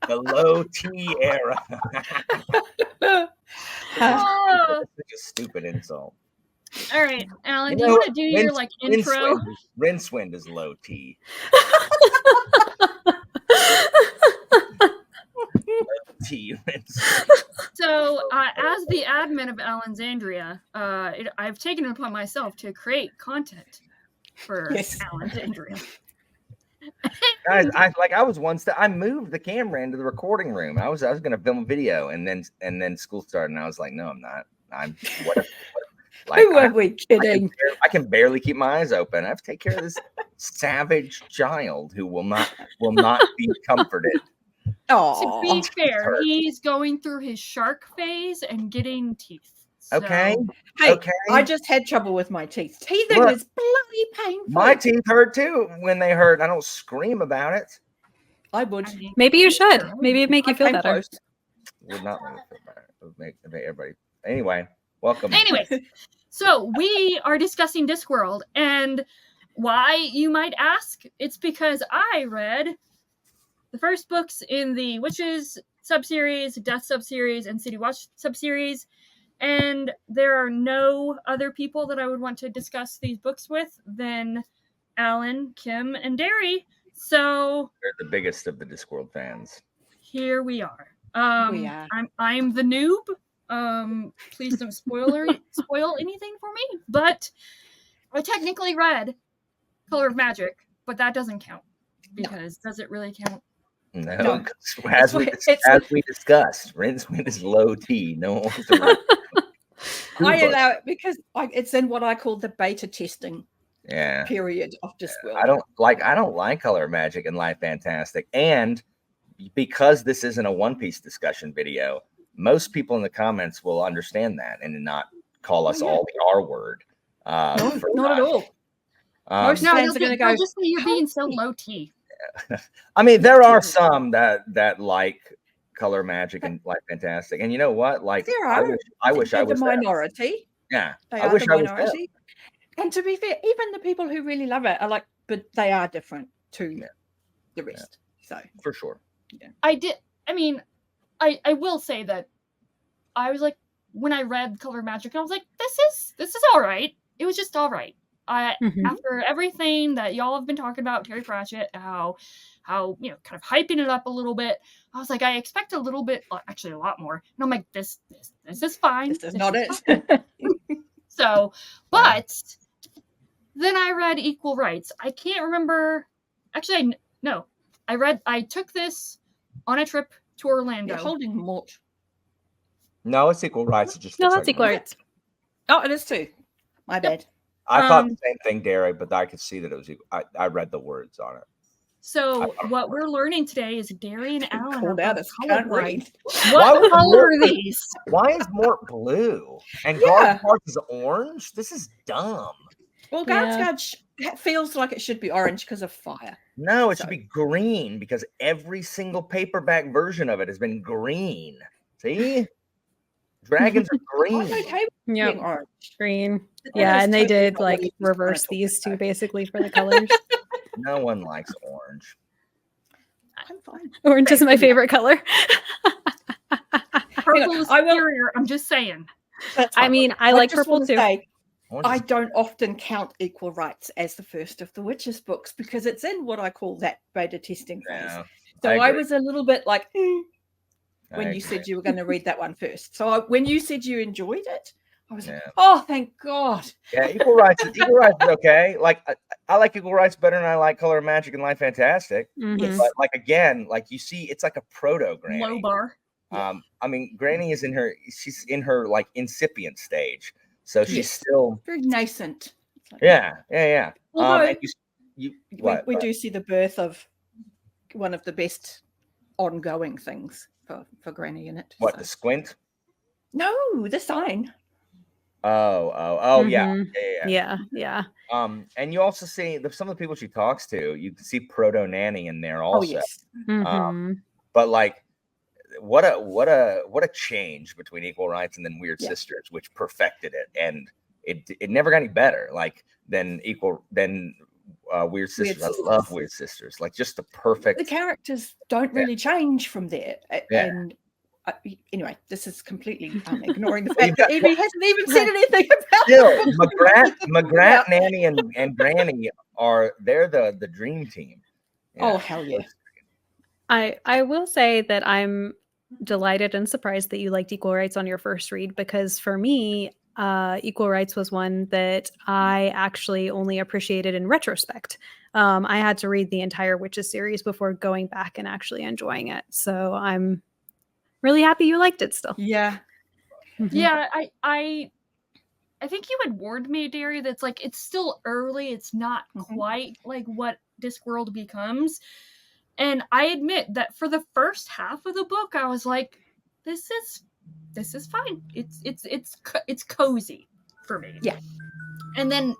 The low T era. Oh. Such a stupid insult. All right, Alan, do you want to do your intro? Rincewind is low T. T. So, as the admin of Allenxandria, I've taken it upon myself to create content for Allenxandria. Guys, I moved the camera into the recording room. I was going to film a video, and then school started, and I was like, no, I'm not. I'm what? Like, who are we kidding? I can barely keep my eyes open. I have to take care of this savage child who will not be comforted. To be fair, he's going through his shark phase and getting teeth. So. Okay. Hey, okay. I just had trouble with my teeth. Teething is bloody painful. My teeth hurt too when they hurt. I don't scream about it. I would. Maybe you should. Maybe it'd make you feel better. Would not make me feel better. It would make everybody. Anyway, welcome. Anyways, so we are discussing Discworld, and why, you might ask? It's because I read the first books in the Witches subseries, Death subseries, and City Watch subseries, and there are no other people that I would want to discuss these books with than Alan, Kim, and Derry. So they're the biggest of the Discworld fans. Here we are. I'm the noob. Please don't spoil anything for me. But I technically read Color of Magic, but that doesn't count because does it really count? No. As we discussed, Rincewind is low T. No one wants to I allow it because it's in what I call the beta testing period of Discworld. I don't like Color of Magic and Life Fantastic, and because this isn't a One Piece discussion video, most people in the comments will understand that and not call us all the R word. Not at all. Most fans are going to go. Just say you're being so low T. I mean, there are some that like Color Magic and Life Fantastic, and you know what? Like, there are. I wish I was the minority. Yeah, I wish I was minority. And to be fair, even the people who really love it are like, but they are different to the rest. So for sure, I will say that I was like, when I read Color Magic, I was like, this is all right. It was just all right. After everything that y'all have been talking about, Terry Pratchett, how kind of hyping it up a little bit, I was like, I expect a little bit, actually a lot more. And I'm like, this is fine. This is not it. So, but then I read Equal Rites. I can't remember. Actually, I took this on a trip to Orlando. You're holding Mort. No, it's Equal Rites. It just that's Equal Rites. Oh, it is too. My bad. I thought the same thing, Derry, but I could see that it was. I read the words on it. So what we're learning today is Derry and Alan called out as can't read. What color are these? Why is Mort blue and Guard is orange? This is dumb. Well, Guard feels like it should be orange because of fire. No, it should be green because every single paperback version of it has been green. See? Dragons are green. Okay yep. Orange. Green. Yeah, and they did like reverse these two basically for the colors. No one likes orange. I'm fine. Orange is my favorite color. Purple is superior. I'm just saying. I mean, I like purple too. I don't often count Equal Rites as the first of the Witches books because it's in what I call that beta testing phase. Yeah, so I was a little bit like, when you said you were going to read that one first. So when you said you enjoyed it, I was like, oh, thank God. Yeah, Equal Rites is okay. Like, I like Equal Rites better than I like Color of Magic and Life Fantastic. Mm-hmm. But like, again, like you see, it's like a proto Granny. Low bar. I mean, Granny is she's in her like incipient stage. So she's still very nascent. Yeah. Although we do see the birth of one of the best ongoing things for Granny in it. What, the squint? No, the sign. Oh, mm-hmm. Yeah. And you also see some of the people she talks to. You can see Proto Nanny in there also. Oh yes. Mm-hmm. But like, what a change between Equal Rites and then Weird Sisters, which perfected it, and it never got any better. Like than Weird Sisters. I love Weird Sisters. Like just the perfect. The characters don't really change from there. Yeah. And anyway, this is completely ignoring the fact that Evie hasn't even said anything about McGrath, Nanny, and Granny they're the dream team. Yeah. Oh hell yeah! I will say that I'm delighted and surprised that you liked Equal Rites on your first read, because for me, Equal Rites was one that I actually only appreciated in retrospect. I had to read the entire Witches series before going back and actually enjoying it. So I'm really happy you liked it still. Yeah. Mm-hmm. Yeah, I think you had warned me, Derry, that's like it's still early. It's not quite like what Discworld becomes. And I admit that for the first half of the book, I was like, this is fine. It's cozy for me. Yeah. And then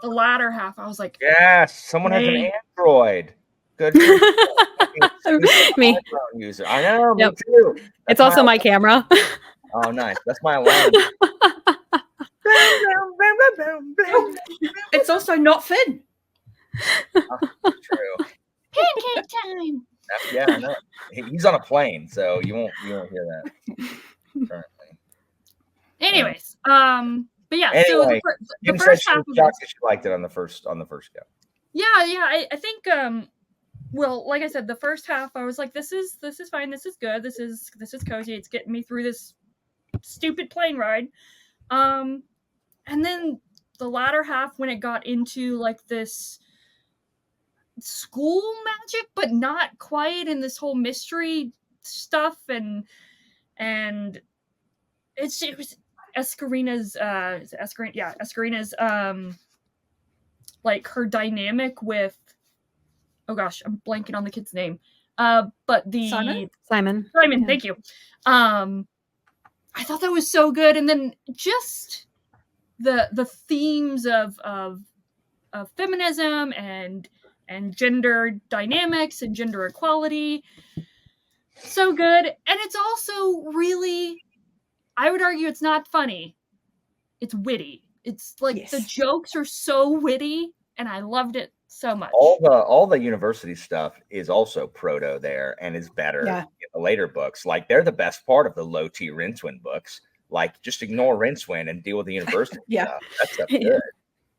the latter half, I was like, yes, someone has an Android. Good. Me. User. I know. Yep. Me too. That's it's also my camera. Oh, nice. That's my alarm. It's also not Finn. True. pancake time. Yeah, I know. He's on a plane, so you won't hear that currently. Anyways, but yeah. Anyway, so the first half of she liked it on the first go. Yeah. I think well, like I said, the first half I was like, this is fine, this is good, this is cozy, it's getting me through this stupid plane ride. And then the latter half, when it got into like this school magic, but not quite, in this whole mystery stuff, and it was Escarina's like her dynamic with, oh gosh, I'm blanking on the kid's name. But the Simon. Yeah. Thank you. I thought that was so good, and then just the themes of feminism and gender dynamics and gender equality, so good. And it's also really, I would argue, it's not funny. It's witty. It's like the jokes are so witty, and I loved it so much. All the university stuff is also proto there and is better in the later books. Like they're the best part of the low T Rincewind books. Like just ignore Rincewind and deal with the university stuff. That stuff's good.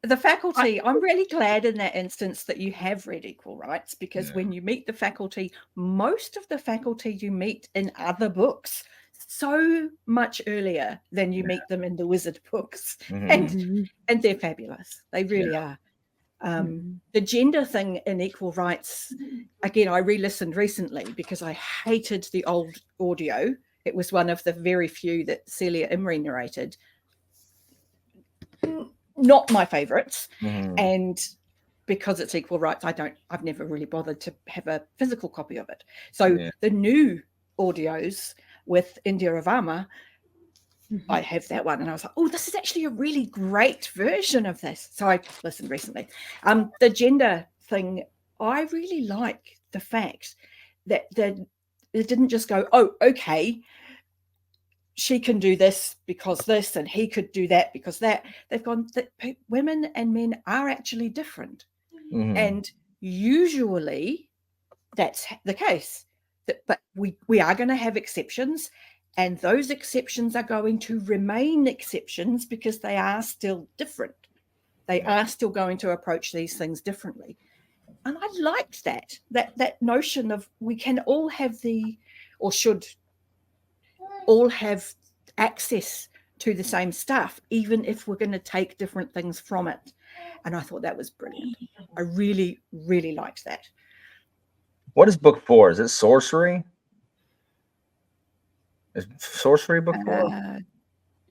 The faculty, I'm really glad in that instance that you have read Equal Rites, because when you meet the faculty, most of the faculty you meet in other books so much earlier than you meet them in the Wizard books. And they're fabulous. They really are. The gender thing in Equal Rites, again, I re-listened recently because I hated the old audio. It was one of the very few that Celia Imrie narrated. Not my favorites. And because it's Equal Rites, I've never really bothered to have a physical copy of it. So the new audios with India Ravama, I have that one, and I was like, oh, this is actually a really great version of this. So I listened recently. The gender thing, I really like the fact that it didn't just go, oh, okay, she can do this because this, and he could do that because that. They've gone that women and men are actually different. And usually that's the case. But we are going to have exceptions. And those exceptions are going to remain exceptions because they are still different. They are still going to approach these things differently. And I liked that notion of we can all have or should all have access to the same stuff, even if we're going to take different things from it. And I thought that was brilliant. I really, really liked that. What is book 4? Is it sorcery? Is sorcery book 4?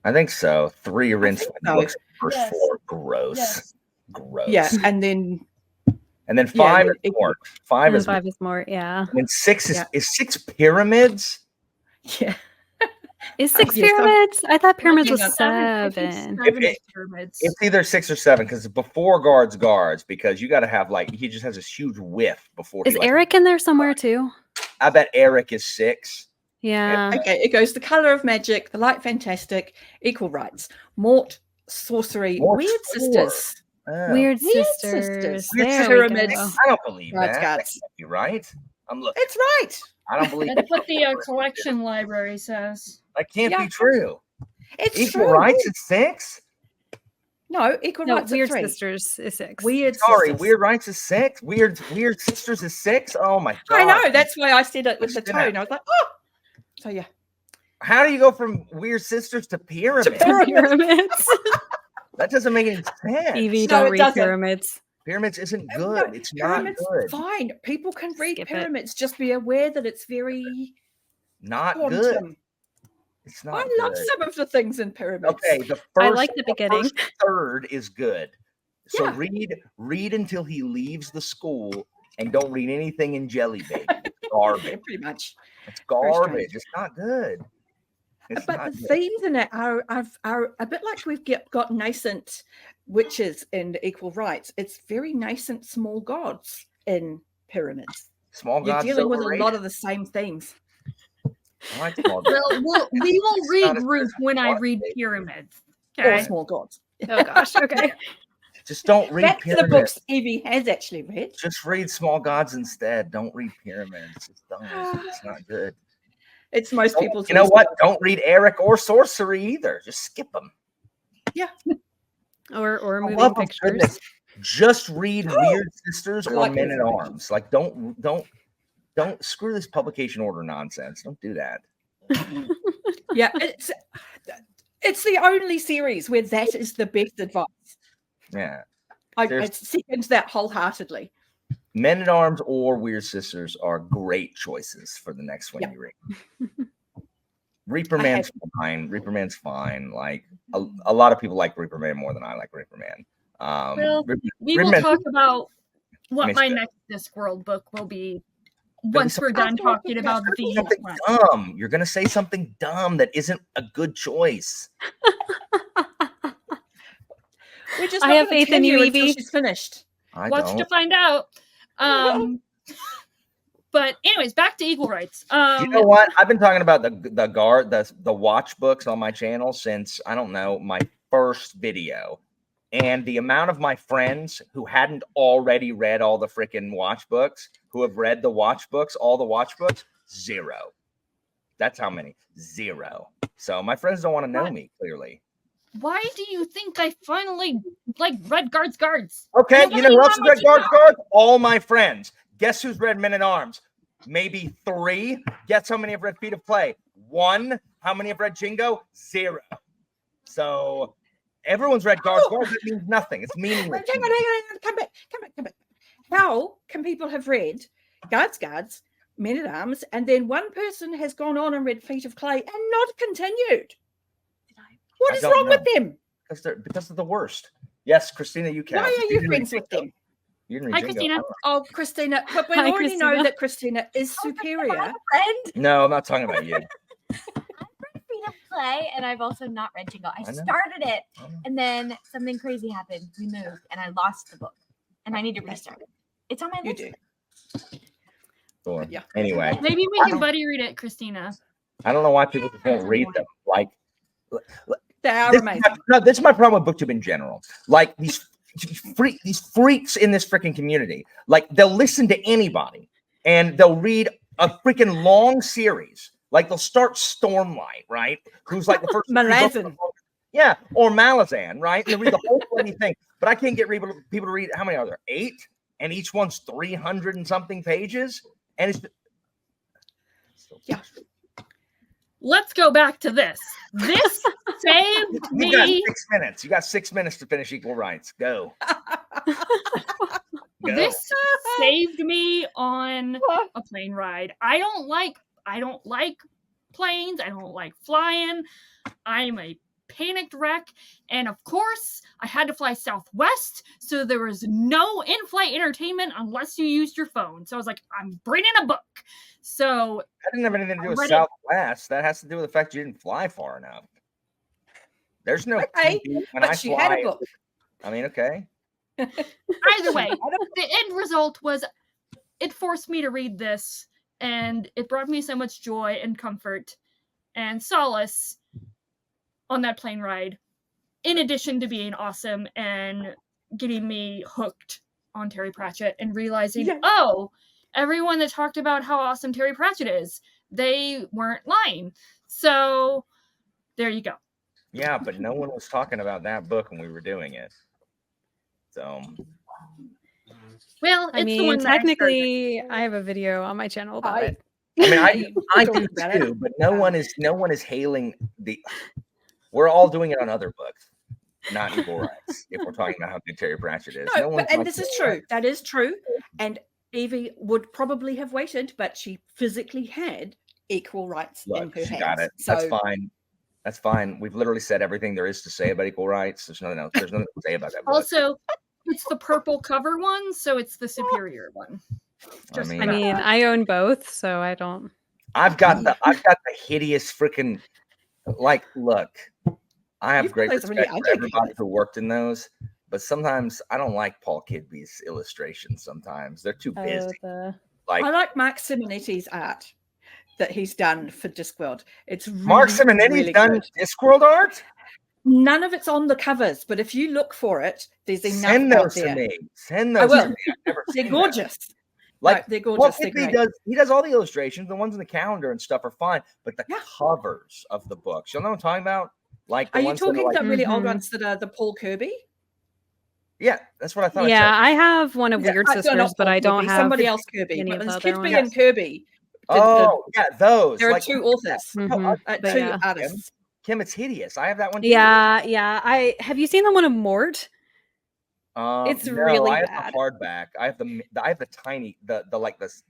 I think so. 3 Rincewind books. First 4, gross. Gross. Yeah, and then 5 is Mort. 5 is Mort. Yeah. And 6 is 6 pyramids. Yeah. Is 6 pyramids? I thought pyramids was 7. It's either 6 or 7 because before guards, because you got to have he just has this huge whiff before. Is Eric in there somewhere too? I bet Eric is 6. Yeah. Okay, it goes The Color of Magic, The Light Fantastic, Equal Rites, Mort, Sorcery, Mort's Weird 4. Sisters. Oh. Weird Weird Sisters. Sisters. Weird There Sisters. we Pyramids. go. I don't believe Right, that. guys. That can't be right. I'm looking. It's right. I don't believe That's what the collection library says. that can't Yeah. be true. It's Equal true. Rites is 6? No, Equal No, Rites are Weird 3. Sisters is 6. Weird Sorry, Sisters. Weird Rites is 6? Weird Sisters is 6? Oh my god. I know. That's why I said it with the Push it tone. out. I was like, oh. So yeah. How do you go from Weird Sisters to Pyramids? Pyramids. That doesn't make any sense. Evie, No, don't it read doesn't. Pyramids. Pyramids isn't No, good. It's not Pyramids, good. fine. People can read Skip it. Pyramids. Just be aware that it's very Not quantum. good. It's not I love good. some of the things in Pyramids. Okay, the first, I like the beginning. first third is good. So Yeah. read until he leaves the school, and don't read anything in Jelly Baby. It's Yeah, garbage. pretty much. It's Very garbage. strange. It's not good. It's But not the good. themes in it are a bit like we've got nascent witches in Equal Rites. It's very nascent small gods in Pyramids. Small You're gods dealing with a overrated. lot of the same themes. I like small gods. Well, we will It's read not as good Ruth as when I what read they- Pyramids. Or Okay. small gods. Oh gosh. Okay. Just don't read Back to the Pyramids. books Evie has actually read. Just read Small Gods instead. Don't read Pyramids. It's dumb. It's not good. It's most Don't- people's. You know least what? favorite. Don't read Eric or Sorcery either. Just skip them. Or For moving love of pictures. goodness, just read Weird Sisters I or like Men this at one. Arms. Like, don't screw this publication order nonsense. Don't do that. Yeah, it's the only series where that is the best advice. Yeah. I There's- second that wholeheartedly. Men at Arms or Weird Sisters are great choices for the next one Yep. you read. Reaper I Man's fine. Reaper Man's fine. Like a lot of people like Reaper Man more than I like Reaper Man. Well, Reaper- We Reaper will Man's- talk about what Makes my sense. next Discworld book will be Gonna once be we're done something- talking about Something the one. dumb. You're gonna say something dumb that isn't a good choice. We're just I not have gonna faith in tell you, until Evie. she's finished. I Watch don't. to find out. But anyways, back to Equal Rites. You know what? I've been talking about the watch books on my channel since I don't know my first video, and the amount of my friends who hadn't already read all the freaking watch books, who have read the watch books, all the watch books, 0. That's how many. 0. So my friends don't want to know What? me clearly. Why do you think I finally read Guards? Okay, you know who else has Nobody read Guards? All my friends. Guess who's read Men at Arms? Maybe 3. Guess how many have read Feet of Clay? 1. How many have read Jingo? 0. So everyone's read Guards. Guards, that means nothing. It's meaningless. Wait, hang on. Come back. How can people have read Guards, Men at Arms, and then one person has gone on and read Feet of Clay and not continued? What I is don't wrong with know. them? Because they're the worst. Yes, Christina, you can. Why are you friends with them? You didn't Hi, read Jingo. Christina. Oh, Christina, but we Hi, already know Christina. that Christina is superior. Friend, No, I'm not talking about you. I've read Feet of Play, and I've also not read Jingle. I I know. started it, I know. and then something crazy happened. We moved, and I lost the book, and I need to restart it. It's on my You list. do. Cool. Yeah. Anyway, Maybe we I can don't- buddy read it, Christina. I don't know why people just won't read them. Like, They are this, amazing. this is my problem with BookTube in general. Like these freaks in this freaking community, like they'll listen to anybody and they'll read a freaking long series. Like they'll start Stormlight, right? Who's like the first 3 books of the Malazan. book. Yeah, or Malazan, right? And they read the whole bloody thing. But I can't get people to read. How many are there? 8, and each one's 300 and something pages, and it's Yeah. Let's go back to this. This saved You got me. 6 minutes. You got 6 minutes to finish Equal Rites. Go. Go. This saved me on a plane ride. I don't like planes. I don't like flying. I'm a panicked wreck. And of course, I had to fly Southwest, so there was no in-flight entertainment unless you used your phone. So I was like, I'm bringing a book. So That didn't have anything to do with read it. Southwest. That has to do with the fact you didn't fly far enough. There's no Okay, TV when I but she fly. had a book. I mean, okay. either way, the end result was it forced me to read this, and it brought me so much joy and comfort and solace on that plane ride, in addition to being awesome and getting me hooked on Terry Pratchett and realizing, oh, everyone that talked about how awesome Terry Pratchett is, they weren't lying. So there you go. Yeah, but no one was talking about that book when we were doing it. So, well, I mean, technically, I have a video on my channel about it. I mean, I do too, but no one is hailing the. We're all doing it on other books, not Equal Rites. If we're talking about how good Terry Pratchett is, and this is true. That is true. And Evie would probably have waited, but she physically had Equal Rites in her hands. Got it. So, that's fine. That's fine. We've literally said everything there is to say about Equal Rites. There's nothing else. There's nothing to say about that book. Also, it's the purple cover one, so it's the superior one. I mean, I own both, so I don't. I've got the hideous freaking look. I have great respect for everybody who worked in those, but sometimes I don't like Paul Kidby's illustrations. Sometimes they're too busy. I like Mark Simonetti's art that he's done for Discworld. It's really, Mark Simonetti's really done good. Discworld art. None of it's on the covers, but if you look for it, there's enough. Send those to me. Send those to me. I've never they're seen gorgeous. They're gorgeous. He does all the illustrations. The ones in the calendar and stuff are fine, but the covers of the books. You know what I'm talking about? Are you talking the really old ones that are the Paul Kirby? Yeah, that's what I thought. Yeah, I have one of Weird Sisters, but I don't have somebody else Kirby. Any but of there's the Kirby and Kirby. Those. There are two authors, two artists. Kim, it's hideous. I have that one too. Yeah. Have you seen the one of Mort? It's really I have bad. the hardback. I have the tiny, the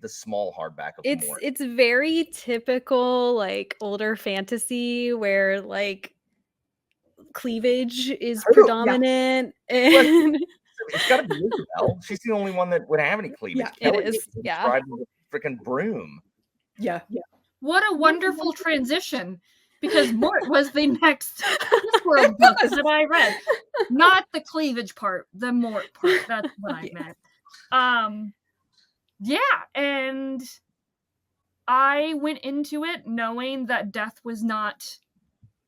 small hardback of Mort. It's very typical older fantasy where cleavage is predominant. And it's got to be Isabel. She's the only one that would have any cleavage. Yeah, it is. Yeah. Freaking broom. Yeah. What a wonderful transition. Because Mort was the next Discworld book that I read. Not the cleavage part, the Mort part. That's what I meant. And I went into it knowing that Death was not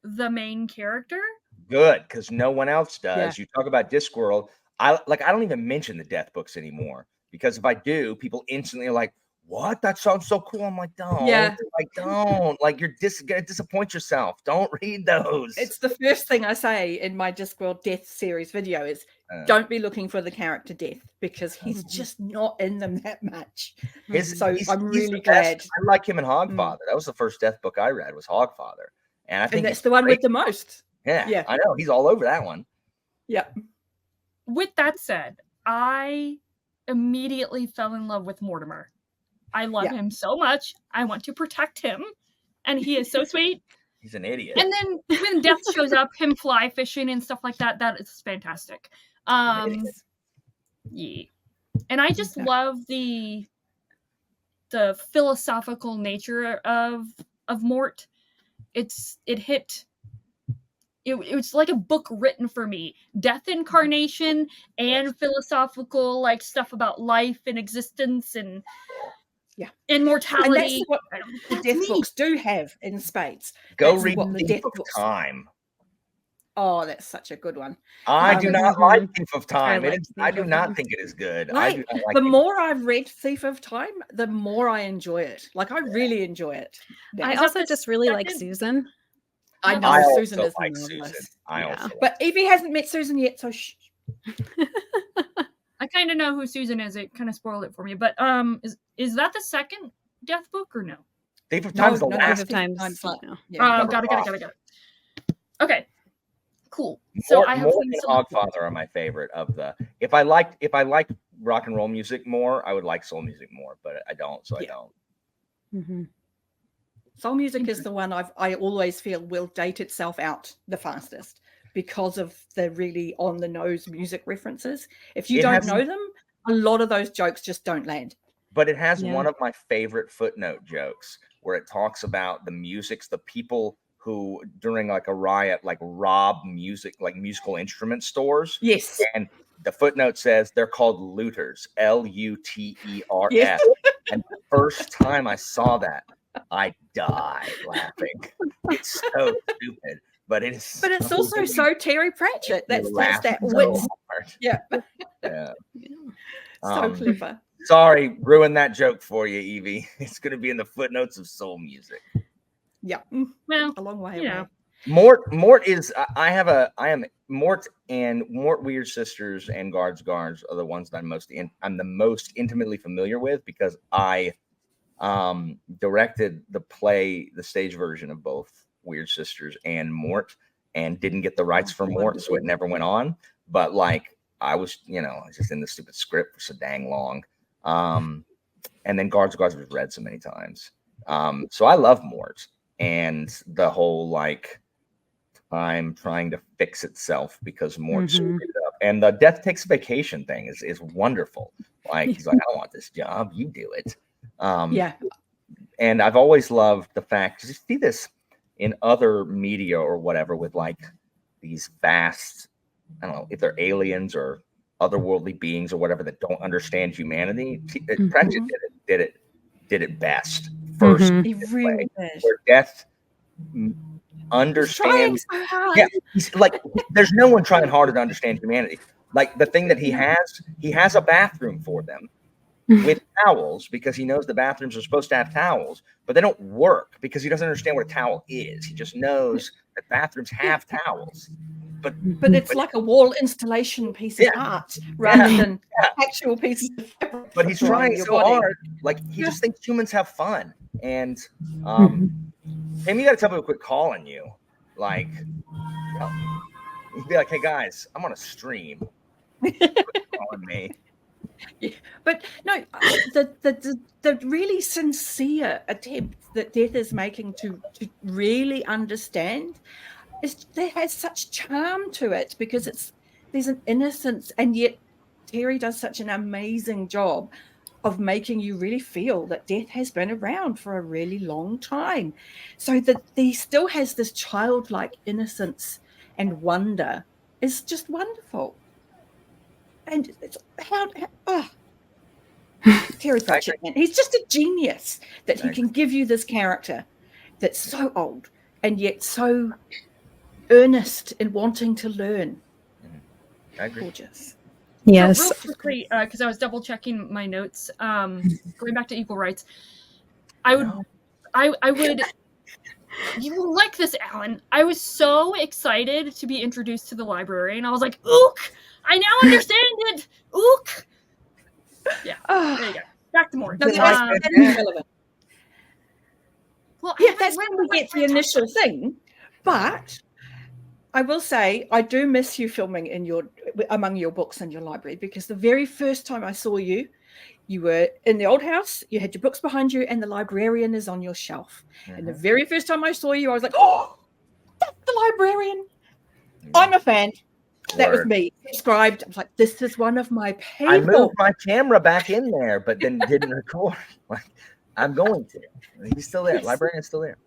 the main character. Good, because no one else does. You talk about Discworld. I don't even mention the Death books anymore. Because if I do, people instantly are like, what? That sounds so cool. I'm like, don't. Don't. You're gonna disappoint yourself. Don't read those. It's the first thing I say in my Discworld Death series video is don't be looking for the character Death because he's just not in them that much. I'm really glad. I like him in Hogfather. That was the first Death book I read was Hogfather. And I think that's the one with the most. Yeah, I know. He's all over that one. Yeah. With that said, I immediately fell in love with Mortimer. I love him so much. I want to protect him. And he is so sweet. He's an idiot. And then when Death shows up, him fly fishing and stuff like that, that is fantastic. Yeah. And I just love the philosophical nature of Mort. It was like a book written for me. Death incarnation and philosophical stuff about life and existence and immortality. And that's what the Death books do have in spades. Go read the Thief of Time. Oh, that's such a good one. I do not like Thief of Time. I do not think it is good. Right. I do not like the more I've read Thief of Time, the more I enjoy it. I really enjoy it. I also just really like Susan. I know Susan is Susan. But Evie hasn't met Susan yet, so shh. I kind of know who Susan is. It kind of spoiled it for me. But is that the second Death book or no? Thief of Time is the last. Thief of Time's got it. Okay, cool. So I have Mort and Hogfather are my favorite of the. If I liked rock and roll music more, I would like soul music more, but I don't. So I don't. Mm-hmm. Soul music is the one I always feel will date itself out the fastest because of the really on the nose music references. If you don't know them, a lot of those jokes just don't land. But it has one of my favorite footnote jokes where it talks about the the people who during a riot rob musical instrument stores. Yes. And the footnote says they're called looters, Luters. Yes. And the first time I saw that, I died laughing. It's so stupid, but it is. But it's also so Terry Pratchett. That's that wit. smart. Yeah. Yeah. So clever. Sorry, ruined that joke for you, Evie. It's going to be in the footnotes of Soul Music. Yeah. Well, A long way you away. know. Mort is I am Mort and Mort Weird Sisters and Guards are the ones that I'm the most intimately familiar with because I directed the stage version of both Weird Sisters and Mort and didn't get the rights for Mort, so it never went on. But like I was, just in the stupid script for so dang long. And then Guards was read so many times. So I love Mort and the whole like time trying to fix itself because Mort screwed it up. And the Death Takes Vacation thing is wonderful. Like he's like, I don't want this job, you do it. Yeah. And I've always loved the fact, because you see this in other media or whatever with like these vast, I don't know if they're aliens or otherworldly beings or whatever that don't understand humanity. Pratchett did it best first. He really did. Where Death understands. So hard. Yeah, he's like there's no one trying harder to understand humanity. Like the thing that he has a bathroom for them with towels because he knows the bathrooms are supposed to have towels, but they don't work because he doesn't understand what a towel is. He just knows that bathrooms have towels. But it's like a wall installation piece of art rather than actual pieces of fabric. But he's trying so hard. Like he just thinks humans have fun. And Tim, you gotta tell me a quick call on you. Like you'd be like, hey guys, I'm on a stream. Calling me. Yeah, but no, the really sincere attempt that Death is making to really understand there has such charm to it because there's an innocence, and yet Terry does such an amazing job of making you really feel that Death has been around for a really long time, so that he still has this childlike innocence and wonder is just wonderful. And it's Terry Pratchett, man, he's just a genius that he can give you this character that's so old and yet so earnest in wanting to learn. I agree. Gorgeous. Yes. So real quickly, because I was double checking my notes, going back to Equal Rites, I would. You will like this, Alan. I was so excited to be introduced to the library, and I was like, "Ook! I now understand it. Ook!" Yeah. There you go. Back to Mort. No, that's irrelevant. Well, yeah, that's when we get the initial thing. But I will say, I do miss you filming among your books in your library, because the very first time I saw you, you were in the old house, you had your books behind you, and the librarian is on your shelf. And the very first time I saw you, I was like, oh, that's the librarian. I'm a fan. That was me. Subscribed. I was like, this is one of my people. I moved my camera back in there, but then didn't record. Like, I'm going to. He's still there. Librarian's still there.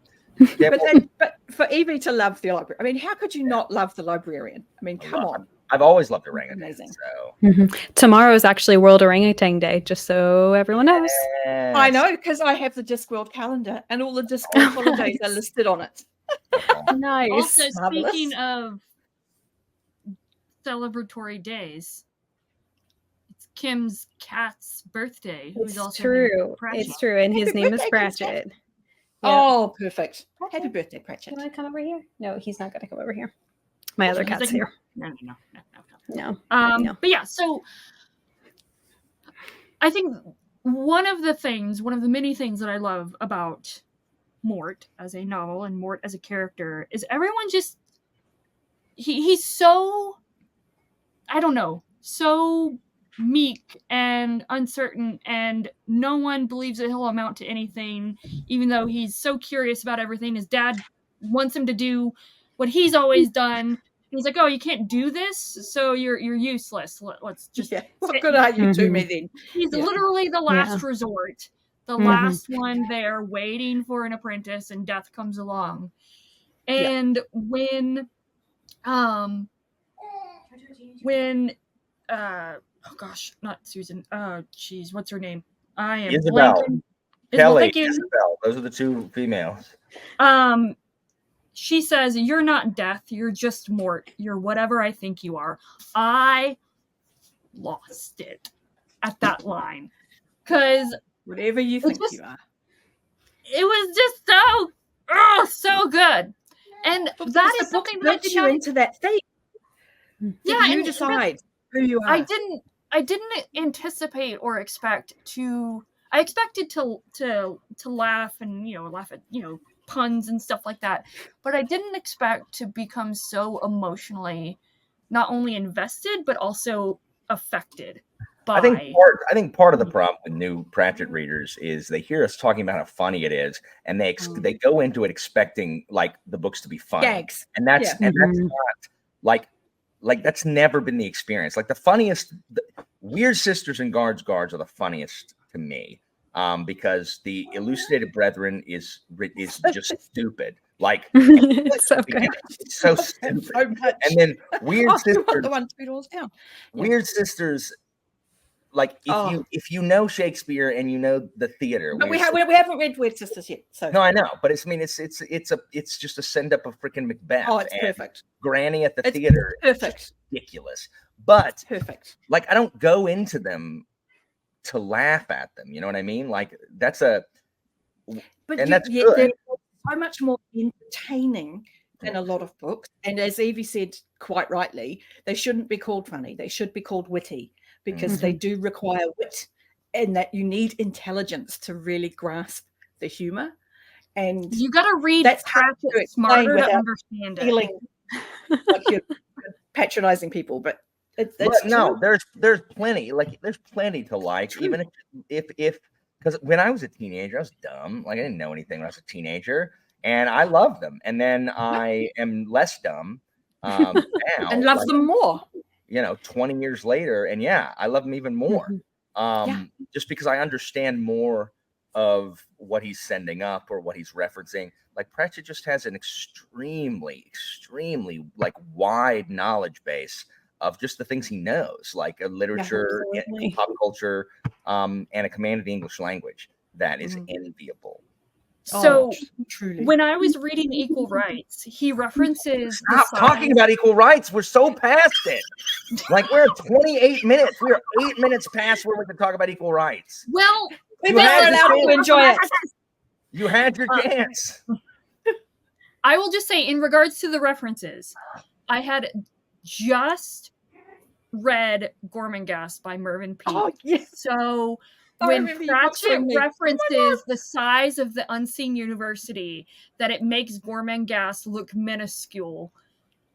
Yeah, but for Evie to love the library, I mean, how could you not love the librarian? I mean, come on. I've always loved orangutan. Amazing. So. Tomorrow is actually World Orangutan Day, just so everyone knows. Yes. I know, because I have the Discworld calendar and all the Discworld holidays are listed on it. Nice. Also, Marvelous. speaking of celebratory days, it's Kim's cat's birthday. Who's It's also true. Pratchett. It's true. And his Happy name is birthday, Kim's cat. Pratchett. Oh, perfect. Happy birthday, Do Pratchett. you want to come over here? No, he's not going to come over here. My other cat's here. No. No. But yeah, so I think one of the many things that I love about Mort as a novel and Mort as a character is everyone just he's so, I don't know, so meek and uncertain, and no one believes that he'll amount to anything, even though he's so curious about everything. His dad wants him to do what he's always done. He's like, oh, you can't do this, so you're useless. Let's just what good are you to me then? He's literally the last resort, the last one there waiting for an apprentice, and Death comes along. And when oh gosh, not Susan. Oh geez, what's her name? I am Isabel. Kelly. Isabel. Those are the two females. She says, "You're not Death. You're just Mort. You're whatever I think you are." I lost it at that line. Because Whatever you think just- you are. it was just so good. And that is something that I built did you not into that thing. Yeah, You and decide who you are. I didn't anticipate or expect to. I expected to laugh and laugh at puns and stuff like that, but I didn't expect to become so emotionally not only invested but also affected by. I think part of the problem with new Pratchett readers is they hear us talking about how funny it is, and they go into it expecting like the books to be funny, Gags. and that's Yeah. that's not like that's never been the experience. Like the funniest, Weird Sisters and Guards are the funniest to me, because the Elucidated Brethren is just stupid. Like It's so good. it's so stupid. So much. And then Weird You Sisters, want the one $2 down. Weird Sisters. Like if you know Shakespeare and you know the theater, but we haven't read Weird Sisters yet. So no, I know, but it's just a send up of freaking Macbeth. Oh, it's perfect. Granny at the theater, perfect, ridiculous. But perfect. Like I don't go into them to laugh at them. You know what I mean? Like that's good. They're so much more entertaining than a lot of books. And as Evie said quite rightly, they shouldn't be called funny. They should be called witty. Because they do require wit, and that you need intelligence to really grasp the humor. And you got to read Pratchett smarter to understand feeling like you're patronizing people. But no, there's plenty. Like there's plenty to like, even if because when I was a teenager, I was dumb. Like I didn't know anything when I was a teenager, and I loved them. And then I am less dumb now, and love them more. 20 years later, and I love him even more. Just because I understand more of what he's sending up or what he's referencing. Like Pratchett just has an extremely like wide knowledge base of just the things he knows, like a literature, pop culture, and a command of the English language that is enviable. So truly, when I was reading Equal Rites, he references. Stop talking about Equal Rites. We're so past it. Like we're at 28 minutes. We are 8 minutes past where we can talk about Equal Rites. Well, we've been allowed to enjoy it. You had your chance. I will just say, in regards to the references, I had just read Gormenghast by Mervyn Peake. Oh, yes. So when Pratchett references the size of the Unseen University, that it makes Gormenghast look minuscule,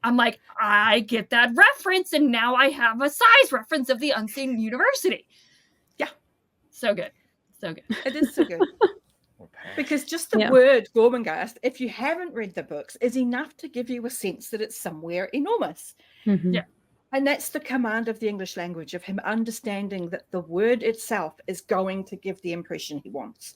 I'm like, I get that reference, and now I have a size reference of the Unseen University. Yeah. So good. So good. It is so good. Because just the word Gormenghast, if you haven't read the books, is enough to give you a sense that it's somewhere enormous. Mm-hmm. Yeah. And that's the command of the English language, of him understanding that the word itself is going to give the impression he wants.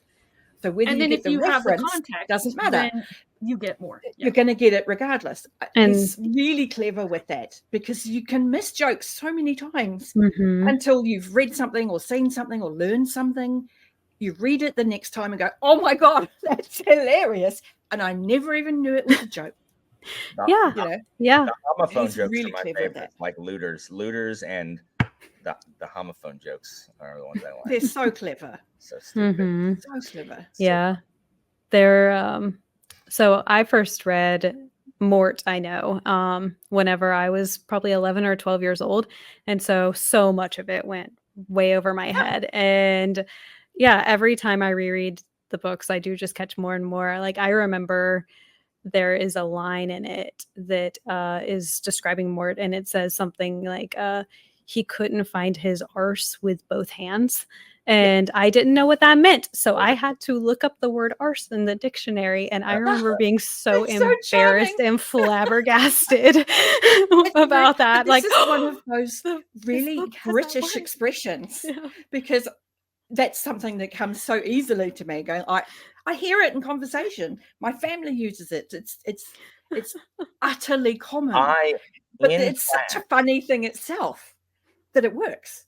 So whether you get the reference, doesn't matter. Then you get more. Yeah. You're going to get it regardless. And he's really clever with that, because you can miss jokes so many times until you've read something or seen something or learned something. You read it the next time and go, oh my God, that's hilarious. And I never even knew it was a joke. The homophone jokes are my favorite. Like looters, and the homophone jokes are the ones I like. They're so clever. So stupid. So clever. Yeah. They're so I first read Mort, I know, whenever I was probably 11 or 12 years old. And so much of it went way over my head. And every time I reread the books, I do just catch more and more. Like I remember there is a line in it that is describing Mort, and it says something like he couldn't find his arse with both hands. And I didn't know what that meant. So I had to look up the word arse in the dictionary. And I remember being so embarrassed and flabbergasted about that. This is one of those really British expressions, because that's something that comes so easily to me. Going, I hear it in conversation. My family uses it. It's utterly common. But it's such a funny thing itself that it works.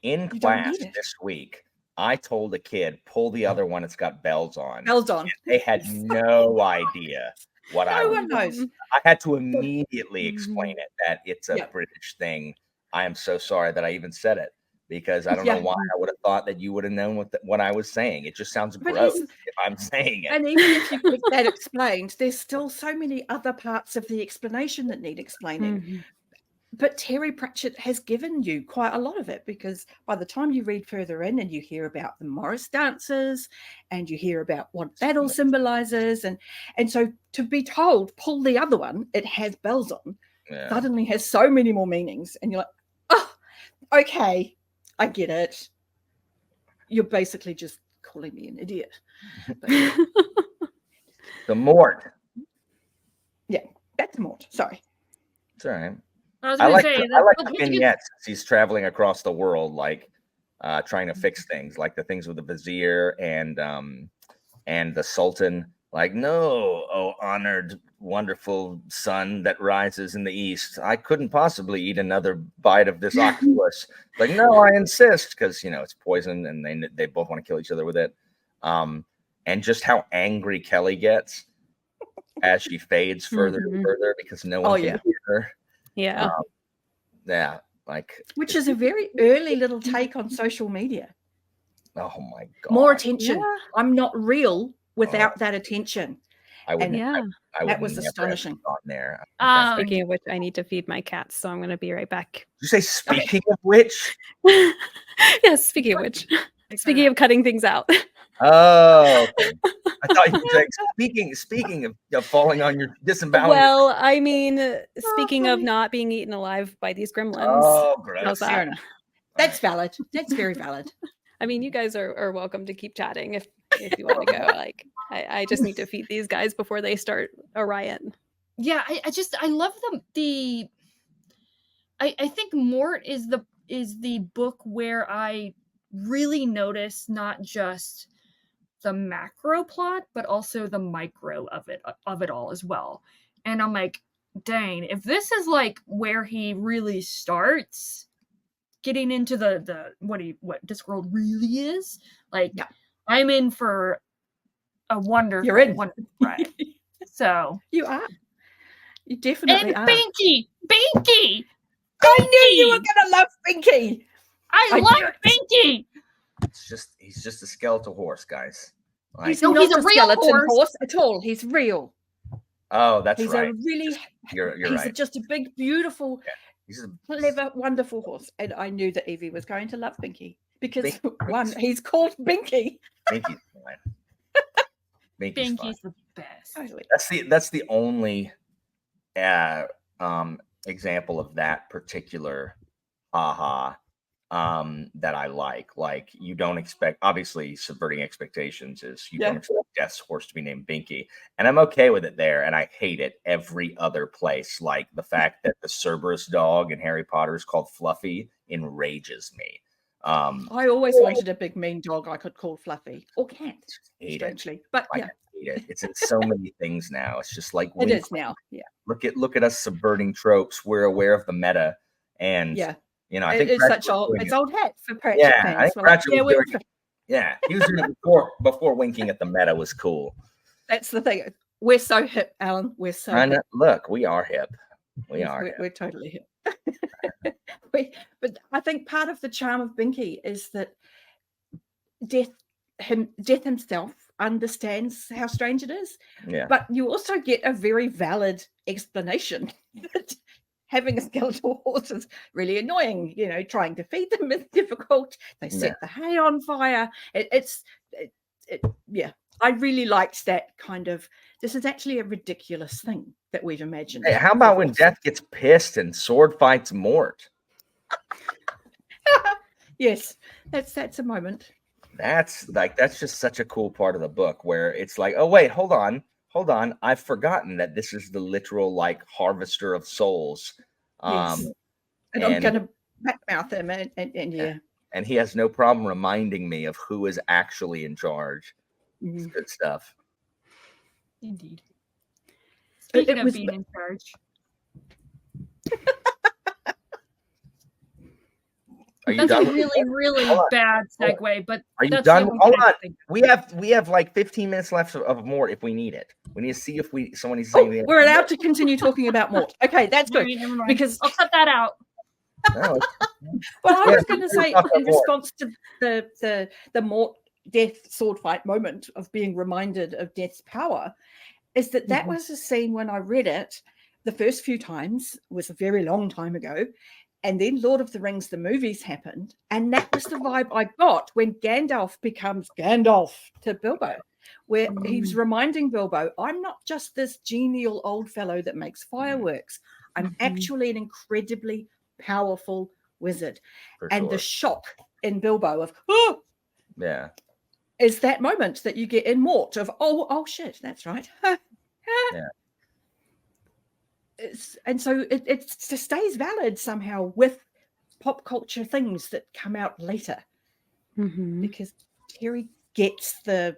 In class this week, I told a kid, pull the other one, it's got bells on. Bells on. They had no idea what I was knows. I had to immediately explain it, that it's a British thing I am so sorry that I even said it, because I don't know why I would have thought that you would have known what I was saying. It just sounds gross if I'm saying it. And even if you get that explained, there's still so many other parts of the explanation that need explaining. Mhm. But Terry Pratchett has given you quite a lot of it, because by the time you read further in and you hear about the Morris dances and you hear about what battle symbolizes, and so to be told, pull the other one, it has bells on, suddenly has so many more meanings. And you're like, oh, okay, I get it. You're basically just calling me an idiot. But, The Mort. yeah, that's Mort. Sorry. It's all right. I like the vignettes as he's traveling across the world, like trying to fix things, like the things with the vizier and the sultan. Like, no, oh honored, wonderful sun that rises in the east, I couldn't possibly eat another bite of this octopus. Like, no, I insist, because it's poison, and they both want to kill each other with it. And just how angry Kelly gets as she fades further and further, because no one can hear her. Yeah. Which is a very early little take on social media. Oh my God. More attention. Yeah. I'm not real without that attention. I would. That was astonishing. There. Speaking of which, I need to feed my cats, so I'm going to be right back. Did you say speaking of which? Yes, speaking of which. Speaking of cutting things out. Oh, okay. I thought you were saying speaking of falling on your disemboweled. Well, I mean, speaking of not being eaten alive by these gremlins. Oh, gross. Fair enough. That's valid. That's very valid. I mean, you guys are welcome to keep chatting if you want to go. Like, I just need to feed these guys before they start a riot. Yeah, I love them. I think Mort is the book where I really notice not just the macro plot, but also the micro of it all as well. And I'm like, dang, if this is like where he really starts getting into the what Discworld really is, like, I'm in for a wonderful ride. So you are. You definitely are. Binky! I knew you were gonna love Binky. I love Binky. He's just a skeletal horse, guys. Like, he's not a real horse at all. He's real. Oh, that's he's right. A really. You're he's right. Just a big, beautiful, he's a clever, wonderful horse. And I knew that Evie was going to love Binky because he's called Binky. Binky's fine. Binky's the best. Totally. That's the only example of that particular that I like. Like, you don't expect, obviously subverting expectations is you don't expect Death's horse to be named Binky, and I'm okay with it there, and I hate it every other place. Like the fact that the Cerberus dog in Harry Potter is called Fluffy enrages me. I always wanted a big mean dog I could call Fluffy or cat, strangely, but I hate it. It's in so many things now. It's just like it is now. Yeah, look at us subverting tropes. We're aware of the meta, and I think it's old hat for Pratchett fans. I think Pratchett was doing it. He was doing it before winking at the meta was cool. That's the thing. We're so hip, Alan. We're so hip. Look, we are hip. We're totally hip. But I think part of the charm of Binky is that Death himself understands how strange it is. Yeah. But you also get a very valid explanation that having a skeletal horse is really annoying. Trying to feed them is difficult. They set the hay on fire. I really liked that kind of, this is actually a ridiculous thing that we've imagined. Hey, how about when Death gets pissed and sword fights Mort? Yes, that's a moment. That's just such a cool part of the book where it's like, oh wait, hold on, I've forgotten that this is the literal like harvester of souls. Yes. And I'm gonna backmouth him and he has no problem reminding me of who is actually in charge. It's good stuff. Indeed. Speaking of being in charge. That's a really, really bad segue, but are you done? Hold on. We have like 15 minutes left of Mort if we need it. We need to see if someone needs to say anything. We're allowed to continue talking about Mort. Okay, that's good. Because I'll cut that out. No, Well, I Yeah, was going to we say, talked in about Mort. response to the Mort death sword fight moment of being reminded of death's power, is that Mhm. was a scene when I read it the first few times, was a very long time ago, and then Lord of the Rings, the movies happened, and that was the vibe I got when Gandalf becomes Gandalf to Bilbo, where he was reminding Bilbo, I'm not just this genial old fellow that makes fireworks. I'm actually an incredibly powerful wizard. For And sure. the shock in Bilbo of, oh, Yeah. is that moment that you get in Mort of, oh shit, that's right. Yeah. And so it stays valid somehow with pop culture things that come out later, because Terry gets the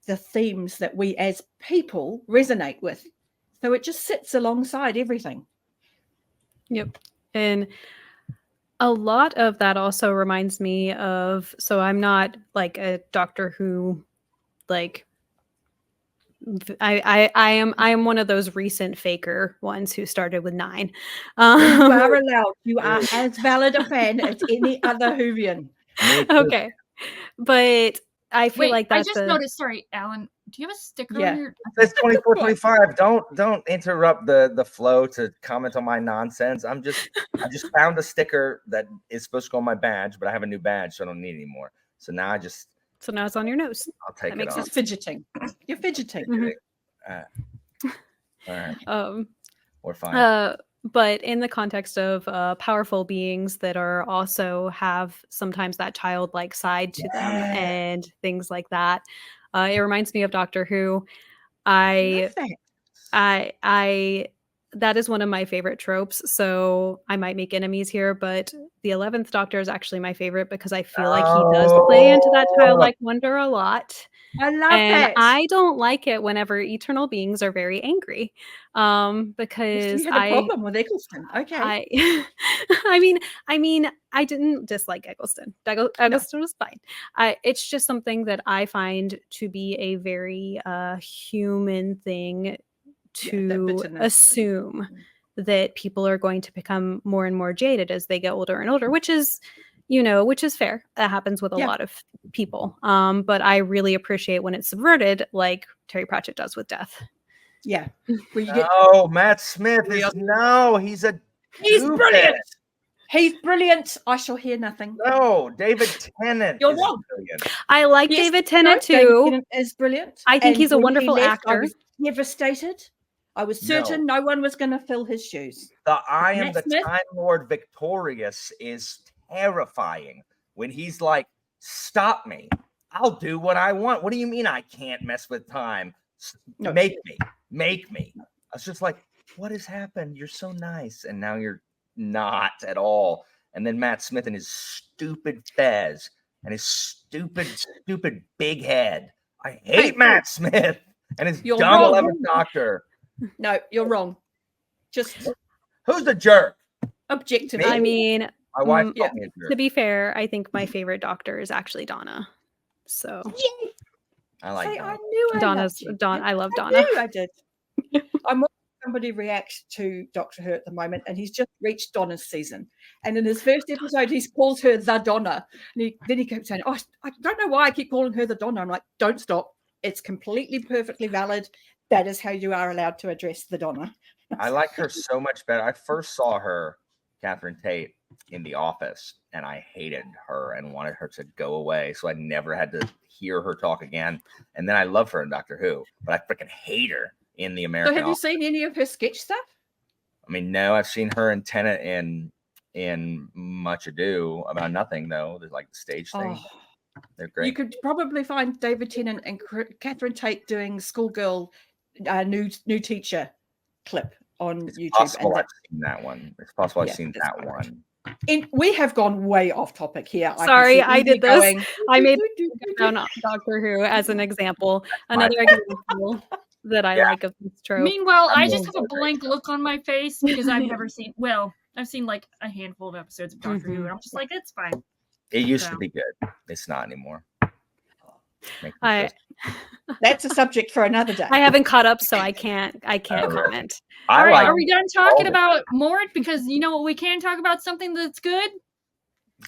themes that we as people resonate with. So it just sits alongside everything. Yep. And a lot of that also reminds me of, so I'm not like a Doctor Who, like I am one of those recent faker ones who started with 9. You are allowed. You are as valid a fan as any other Whovian. Okay. But I feel Wait, like that's I just noticed. Sorry, Alan. Do you have a sticker on your? It's 24-25. Don't interrupt the flow to comment on my nonsense. I just found a sticker that is supposed to go on my badge, but I have a new badge, so I don't need it anymore. So now so now it's on your nose. I'll take That it makes off. sense. It's fidgeting. You're fidgeting. All right. We're fine. But in the context of powerful beings that are also have sometimes that childlike side to them and things like that, it reminds me of Doctor Who. Love that. I that is one of my favorite tropes. So I might make enemies here, but the 11th Doctor is actually my favorite because I feel like he does play into that childlike wonder a lot. I love And that. I don't like it whenever eternal beings are very angry, because you had a problem with Eccleston. Okay. I mean, I didn't dislike Eggleston. Eggleston was fine. It's just something that I find to be a very human thing to assume that people are going to become more and more jaded as they get older and older, which is fair. That happens with a lot of people. But I really appreciate when it's subverted, like Terry Pratchett does with death. Yeah. Matt Smith he's brilliant. He's brilliant. I shall hear nothing. No, David Tennant. You're wrong. Brilliant. I like David Tennant too. David Tennant is brilliant. I think he's a wonderful actor. I was devastated. I was certain no one was going to fill his shoes. The I am the Time Lord Victorious is terrifying. When he's like, stop me. I'll do what I want. What do you mean I can't mess with time? Make me. I was just like, what has happened? You're so nice. And now you're not at all. And then Matt Smith and his stupid fez and his stupid big head. I hate Matt Smith and his dumb 11th Doctor. No, you're wrong. Just who's the jerk? Objectively. I mean, my wife called me a jerk. To be fair, I think my favorite Doctor is actually Donna. So I like Donna. I knew I love Donna. I knew I did. I'm watching somebody react to Doctor Who at the moment, and he's just reached Donna's season. And in his first episode, he calls her the Donna. And then he kept saying, I don't know why I keep calling her the Donna. I'm like, don't stop. It's completely perfectly valid. That is how you are allowed to address the Donna. I like her so much better. I first saw her, Catherine Tate, in The Office, and I hated her and wanted her to go away. So I never had to hear her talk again. And then I love her in Doctor Who, but I freaking hate her in the American So have Office. you seen any of her sketch stuff? I mean, no, I've seen her in Tenet in Much Ado About Nothing, though. There's like the stage thing. They're great. You could probably find David Tennant and Catherine Tate doing schoolgirl new teacher clip on YouTube. It's possible I've seen that one. It's possible I've seen that one. And we have gone way off topic here. Sorry, I did this. I made Doctor Who as an example. Another example that I like of this trope. Meanwhile, I just have a blank look on my face because I've never seen. Well, I've seen like a handful of episodes of Doctor Who, and I'm just like, it's fine. It used to be good. It's not anymore. That's a subject for another day. I haven't caught up, so I can't comment. All right, are we done talking about Mort? Because you know what, we can talk about something that's good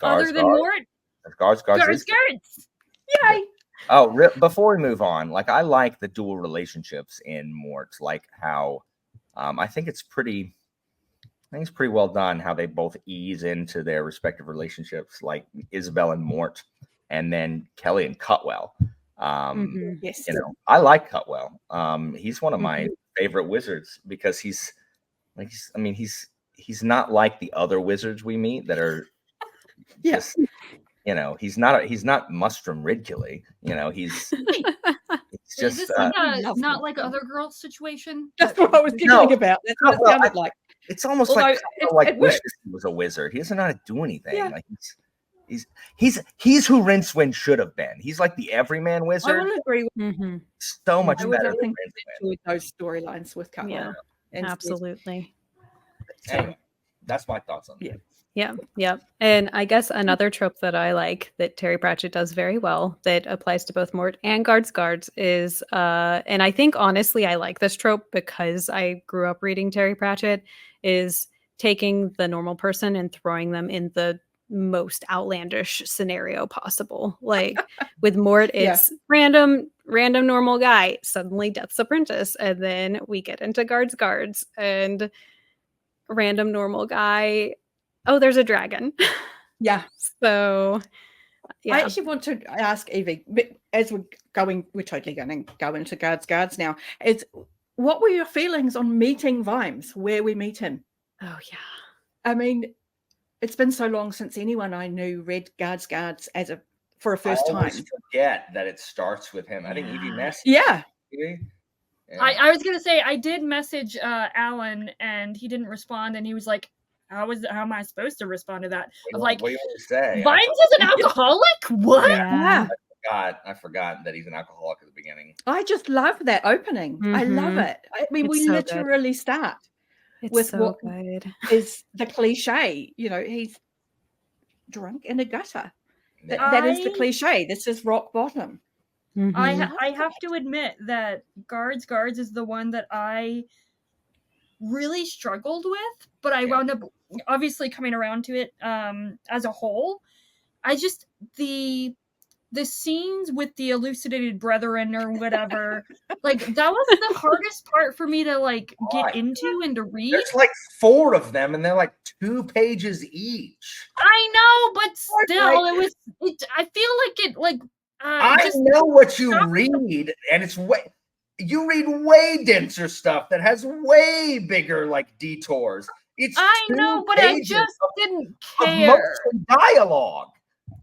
other than Mort. Guards. Yay! Oh, before we move on, like I like the dual relationships in Mort, like how I think it's pretty well done how they both ease into their respective relationships, like Isabel and Mort, and then Kelly and Cutwell. Yes, you know, I like Cutwell. He's one of my favorite wizards because he's not like the other wizards we meet that are just, you know, he's not Mustrum Ridcully. You know, he's just is this not like other girls situation. That's what I was thinking about. That's what it sounded like. It's almost like wishes he was a wizard. He doesn't know how to do anything. Yeah. Like he's who Rincewind should have been. He's like the everyman wizard. I will agree with so much better. I think with those storylines with Cutwell. Yeah, absolutely. Anyway, that's my thoughts on that. Yeah. And I guess another trope that I like that Terry Pratchett does very well that applies to both Mort and Guards is, and I think honestly I like this trope because I grew up reading Terry Pratchett, is taking the normal person and throwing them in the most outlandish scenario possible. Like with Mort, it's random normal guy, suddenly Death's Apprentice, and then we get into Guards and random normal guy, oh, there's a dragon. Yeah. So I actually want to ask Evie, as we're totally going to go into Guards now, is what were your feelings on meeting Vimes, where we meet him? Oh, yeah. I mean, it's been so long since anyone I knew read Guards for a first time. I always forget that it starts with him. I think Evie messaged. Yeah. I was going to say, I did message Alan and he didn't respond, and he was like, how am I supposed to respond to that? Of like, what do you want to say? Vimes is an alcoholic? What? Yeah. I forgot that he's an alcoholic at the beginning. I just love that opening. I love it. I mean, we literally start with what is the cliche. You know, he's drunk in a gutter. That is the cliche. This is rock bottom. I have to admit that Guards is the one that I really struggled with, but I wound up obviously coming around to it as a whole. I just the scenes with the elucidated brethren or whatever, like that was the hardest part for me to like get into and to read. There's like 4 of them and they're like 2 pages each. I know, but still I feel like it like I know what you read, and it's you read way denser stuff that has way bigger like detours. I know, but I just didn't care. Motion dialogue.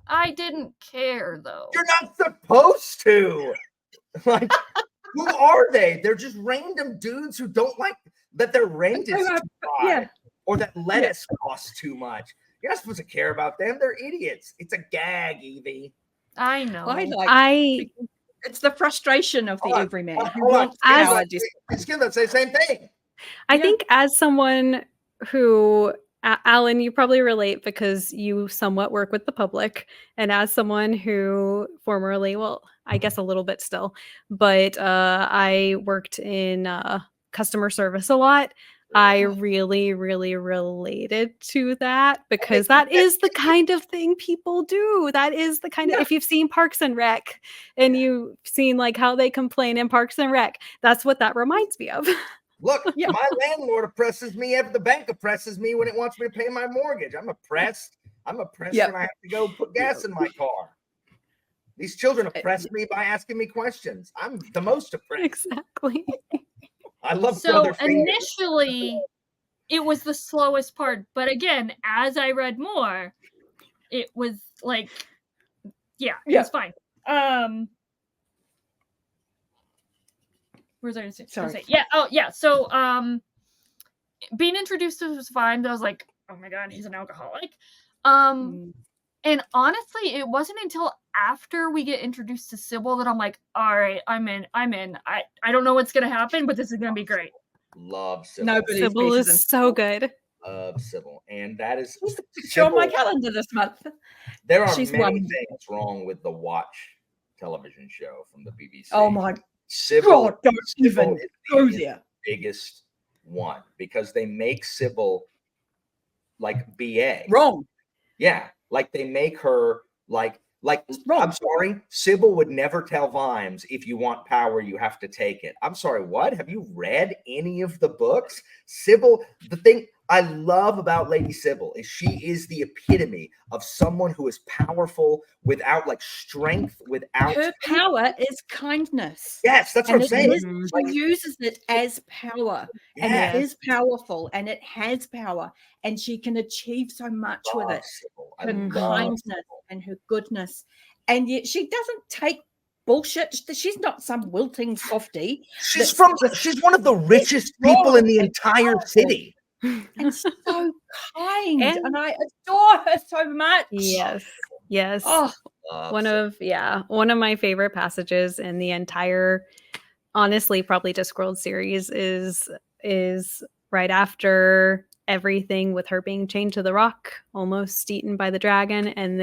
I didn't care though. You're not supposed to. Like, who are they? They're just random dudes who don't like that their rent is too high, or that lettuce costs too much. You're not supposed to care about them. They're idiots. It's a gag, Evie. I know. It's the frustration of the everyman. It's going to say the same thing. I think as someone who, Alan, you probably relate because you somewhat work with the public, and as someone who formerly, well, I guess a little bit still, but I worked in customer service a lot. I really, really related to that because that is the kind of thing people do. That is the kind of, if you've seen Parks and Rec and you've seen like how they complain in Parks and Rec, that's what that reminds me of. Look, my landlord oppresses me after the bank oppresses me when it wants me to pay my mortgage. I'm oppressed when I have to go put gas in my car. These children oppress me by asking me questions. I'm the most oppressed. Exactly. I love so initially it was the slowest part, but again, as I read more, it was like it was fine. Where's I say? So being introduced to was fine, but I was like, oh my god, he's an alcoholic. And honestly, it wasn't until after we get introduced to Sybil that I'm like, all right, I'm in. I don't know what's going to happen, but this is going to be great. Love Sybil. Sybil is so good. Love Sybil. And that is... Show my calendar this month. There are many things wrong with the watch television show from the BBC. Oh my Sybil, God, don't even go is there. the biggest one because they make Sybil like BA. Wrong. Yeah, like they make her like wrong. I'm sorry, Sybil would never tell Vimes, if you want power, you have to take it. I'm sorry, what? Have you read any of the books? Sybil, the thing I love about Lady Sybil is she is the epitome of someone who is powerful without like strength, without her power is kindness. Yes, that's what I'm saying. She uses it as power, and it is powerful, and it has power, and she can achieve so much with it. Her kindness and her goodness, and yet she doesn't take bullshit. She's not some wilting softy. She's one of the richest people in the entire city. And so kind, and I adore her so much. Yes. Oh, one of my favorite passages in the entire, honestly, probably Discworld series is right after everything with her being chained to the rock, almost eaten by the dragon, and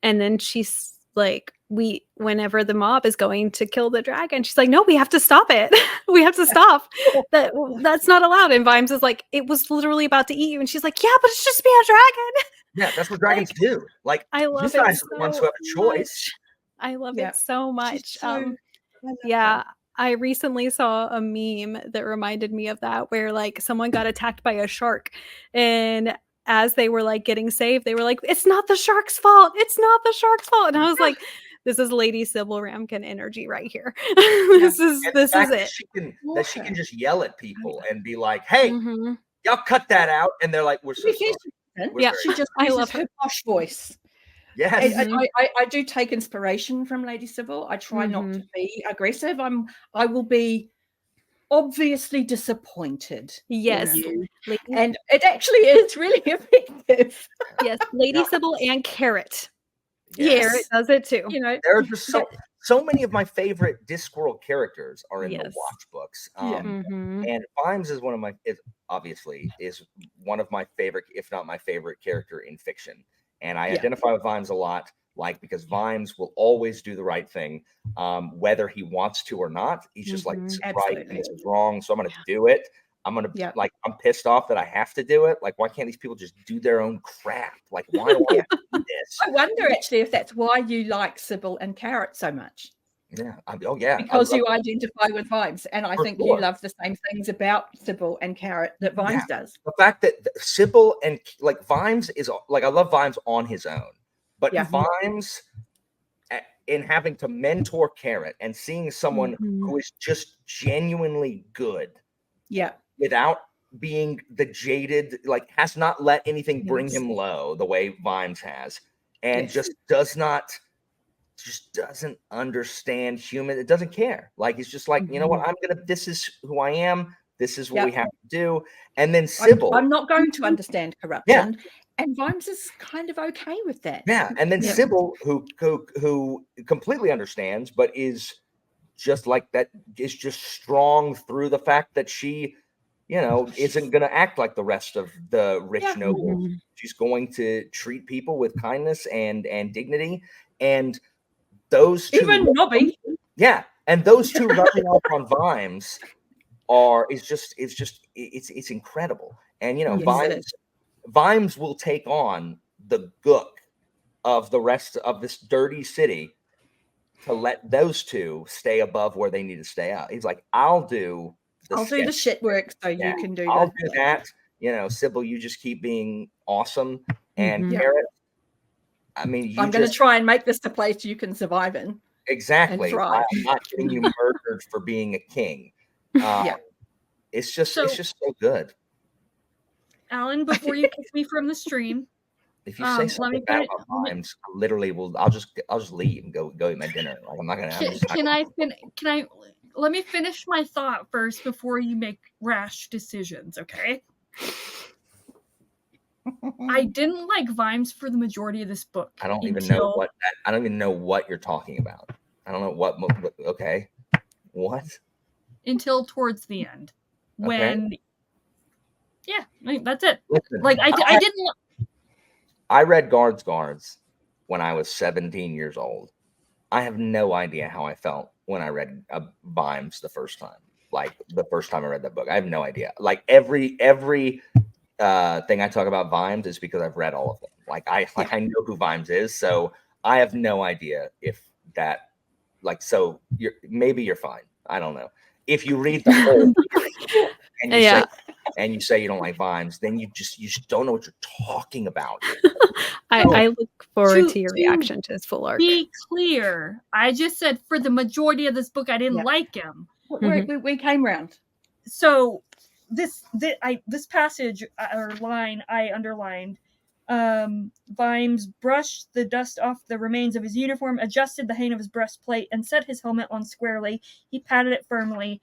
then she's like, whenever the mob is going to kill the dragon, she's like, no, we have to stop it. We have to stop. That's not allowed. And Vimes is like, it was literally about to eat you. And she's like, yeah, but it's just be a dragon. Yeah, that's what dragons do. Like, I love you guys it are the ones who have a choice. I love it so much. I recently saw a meme that reminded me of that, where like someone got attacked by a shark, and as they were like getting saved, they were like, it's not the shark's fault. It's not the shark's fault. And I was like, this is Lady Sybil Ramkin energy right here. This is it. That she can just yell at people and be like, hey, y'all cut that out. And they're like, we're so sorry. She just uses her posh voice. Yes. I do take inspiration from Lady Sybil. I try not to be aggressive. I will be obviously disappointed. Yes. And it actually is really effective. Yes, Lady Sybil and Carrot. Yes. Carrot does it too. You know, there are just so many of my favorite Discworld characters are in the watch books. And Vimes is obviously one of my favorite, if not my favorite character in fiction. And I identify with Vimes a lot, because Vimes will always do the right thing, whether he wants to or not. He's just like, this is right and this is wrong, so I'm going to do it. I'm going to I'm pissed off that I have to do it. Like, why can't these people just do their own crap? Like, why do I have to do this? I wonder actually if that's why you like Sybil and Carrot so much. Yeah. Because you identify with Vimes, and I think you love the same things about Sybil and Carrot that Vimes does. The fact that Sybil and Vimes is I love Vimes on his own, but Vimes in having to mentor Carrot and seeing someone who is just genuinely good, without being the jaded, has not let anything bring him low the way Vimes has, and just doesn't understand human. It doesn't care. He's just like, you know what? this is who I am. This is what we have to do. And then Sybil, I'm not going to understand corruption. And Vimes is kind of okay with that. Yeah. And then Sybil, who completely understands, but is just like that, is just strong through the fact that she, isn't going to act like the rest of the rich nobles. She's going to treat people with kindness and dignity. And those two, even Nobby, and those two rubbing off on Vimes it's incredible. And Vimes will take on the gook of the rest of this dirty city to let those two stay above where they need to stay out. He's like, I'll do the shit work so you can do I'll do that. Sybil, you just keep being awesome. And Carrot, I'm going to try and make this a place you can survive in. Exactly. I'm not getting you murdered for being a king. It's just so good. Alan, before you kick me from the stream, if you say something bad about Vimes, literally I'll just leave and go eat my dinner. I'm not gonna. Let me finish my thought first before you make rash decisions, okay? I didn't like Vimes for the majority of this book. I don't even know what you're talking about. I don't know what. Okay, what? Until towards the end, when that's it. Listen, I didn't. I read Guards when I was 17 years old, I have no idea how I felt when I read Vimes the first time. Like the first time I read that book, I have no idea. Like every thing I talk about Vimes is because I've read all of them. Like I know who Vimes is, so I have no idea if that so maybe you're fine. I don't know. If you read the whole and you say you don't like Vimes, then you just don't know what you're talking about. I look forward to your reaction to his full arc. Be clear. I just said for the majority of this book, I didn't like him. We came round. So this passage or line I underlined. Vimes brushed the dust off the remains of his uniform, adjusted the hang of his breastplate, and set his helmet on squarely. He patted it firmly.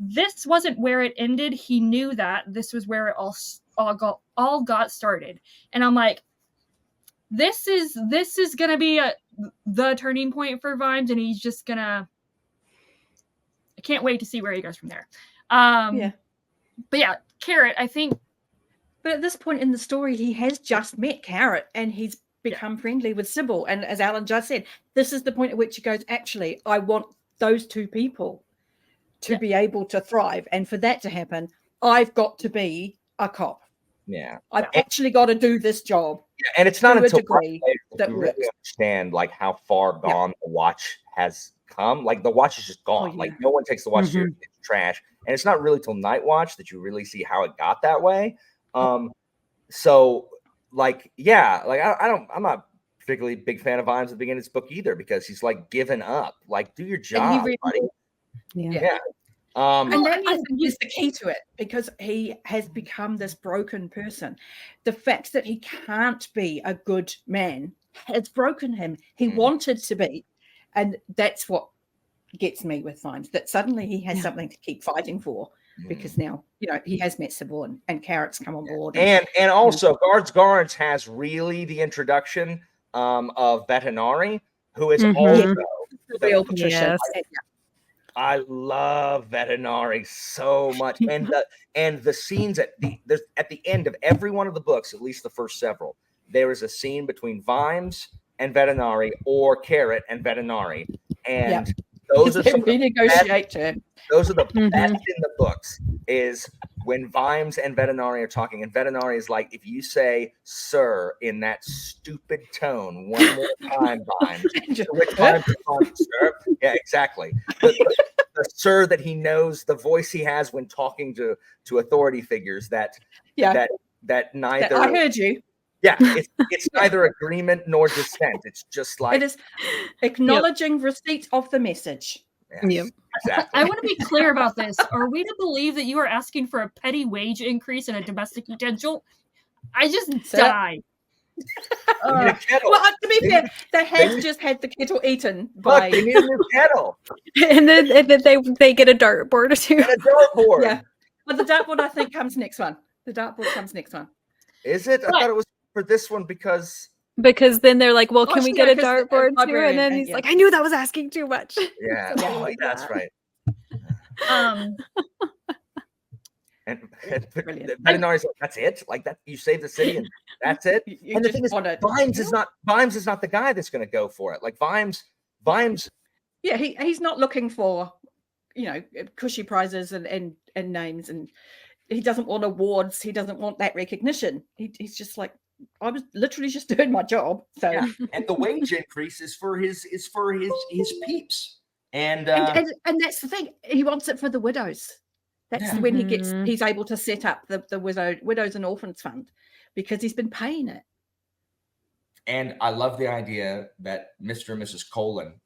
This wasn't where it ended. He knew that. This was where it all got started. And I'm like, this is gonna be the turning point for Vimes, and he's just gonna. I can't wait to see where he goes from there. But yeah, Carrot, I think. But at this point in the story, he has just met Carrot, and he's become friendly with Sybil. And as Alan just said, this is the point at which he goes, actually, I want those two people to be able to thrive. And for that to happen, I've got to be a cop. Yeah. I've actually got to do this job. Yeah, and it's not until that you really understand like how far gone the watch has come. Like the watch is just gone. Like no one takes the watch to it's trash. And it's not really till Night Watch that you really see how it got that way. So like, I'm not particularly big fan of Vimes at the beginning of this book either, because he's like given up. Like, do your job, buddy. Yeah. And that is the key to it, because he has become this broken person. The fact that he can't be a good man has broken him. He wanted to be. And that's what gets me with Vimes, that suddenly he has something to keep fighting for, because now, he has met Sybil and Carrot's come on board. And also, Guards has really the introduction of Vetinari, who is also the real Patricia. I love Vetinari so much, and the scenes at the end of every one of the books, at least the first several, there is a scene between Vimes and Vetinari, or Carrot and Vetinari, and those are some those are the best in the books. Is when Vimes and Vetinari are talking, and Vetinari is like, if you say "sir" in that stupid tone one more time, Vimes, which Vimes responds, "sir." Yeah, exactly. The sir that he knows, the voice he has when talking to authority figures. That neither. I heard you. Yeah, it's neither agreement nor dissent. It's just like it is acknowledging receipt of the message. Yes, exactly. I want to be clear about this. Are we to believe that you are asking for a petty wage increase and a domestic utensil? I just died. Well, to be fair, they have just had the kettle eaten by. They need a new kettle, and then they get a dartboard or two. And a dartboard. Yeah, but the dartboard I think comes next one. The dartboard comes next one. Is it? I thought it was for this one because then they're like, well, can we get a dartboard too? And then he's like, I knew that was asking too much. Yeah, that's right. And Vetinari's like, that's it? Like that, you save the city and that's it? And the thing is, Vimes is not the guy that's going to go for it. Like Vimes. Yeah, he's not looking for, cushy prizes and names, and he doesn't want awards. He doesn't want that recognition. He's just like, I was literally just doing my job. So and the wage increase is for his peeps. And that's the thing. He wants it for the widows. That's when he's able to set up the Widows and Orphans Fund, because he's been paying it. And I love the idea that Mr. and Mrs. Colin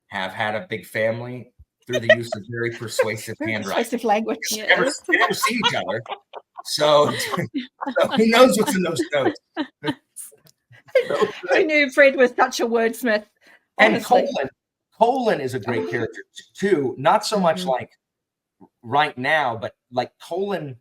have had a big family through the use of very persuasive handwriting. Persuasive language. They never see each other. So who knows what's in those notes? Who knew Fred was such a wordsmith? Honestly. And Colin is a great character too. Not so much like right now, but like Colin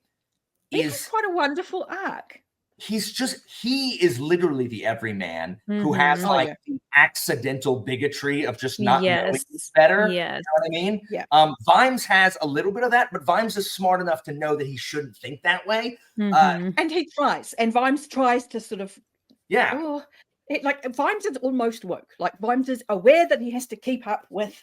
is quite a wonderful arc. He is literally the everyman who has the accidental bigotry of just not knowing better. Yes. You know what I mean? Yeah. Vimes has a little bit of that, but Vimes is smart enough to know that he shouldn't think that way. And he tries, and Vimes tries to sort of, like Vimes is almost woke. Like Vimes is aware that he has to keep up with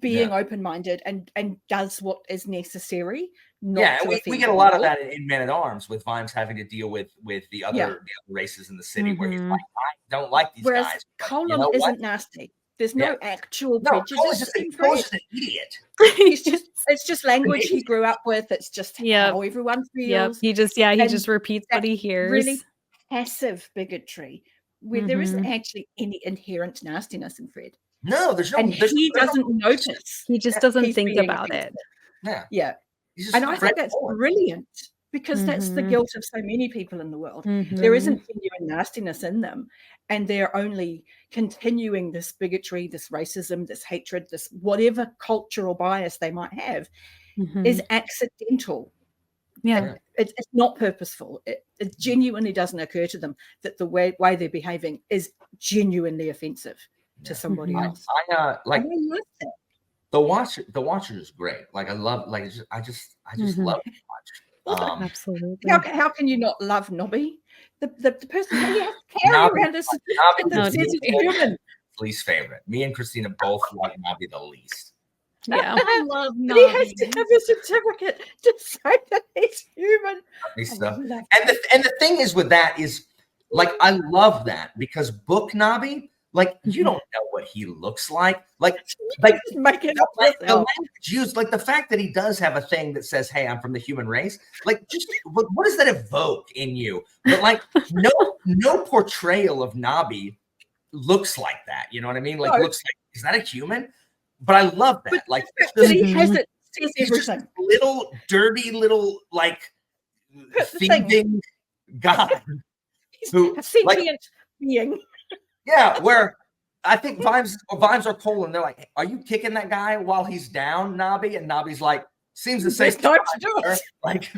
being open-minded and does what is necessary. We get a lot of that in Men at Arms, with Vimes having to deal with the other races in the city, where he's like, I don't like these guys. Colin isn't nasty. There's no actual prejudice. Colin's just an idiot. It's just language he grew up with. It's just how everyone feels. He just repeats what he hears. Really passive bigotry, where there isn't actually any inherent nastiness in Fred. No, there's no. And he doesn't notice. He just doesn't think about it. Yeah. And I think that's brilliant, because that's the guilt of so many people in the world. There isn't genuine nastiness in them, and they're only continuing this bigotry, this racism, this hatred, this whatever cultural bias they might have is accidental. Yeah. It's not purposeful. It genuinely doesn't occur to them that the way they're behaving is genuinely offensive to somebody else. I love that. The Watcher is great. Like I just love the Watcher. Absolutely. How can you not love Nobby? The person who you have to carry around as a human. Least favorite. Me and Christina both like Nobby the least. Yeah. I love But he has to have a certificate to say that he's human. And the thing is with that is, like, I love that, because Book Nobby, like, you don't know what he looks like. Like make it the language used, like the fact that he does have a thing that says, "Hey, I'm from the human race." Like, just what does that evoke in you? But like, no portrayal of Nobby looks like that. You know what I mean? Like, looks like, is that a human? But I love that. But like, he has it. He's just little dirty little like thieving guy who a sentient being. Yeah, where I think Vimes are cool, and they're like, "Are you kicking that guy while he's down, Nobby?" And Nobby's like, "Seems the safest time to do it. Like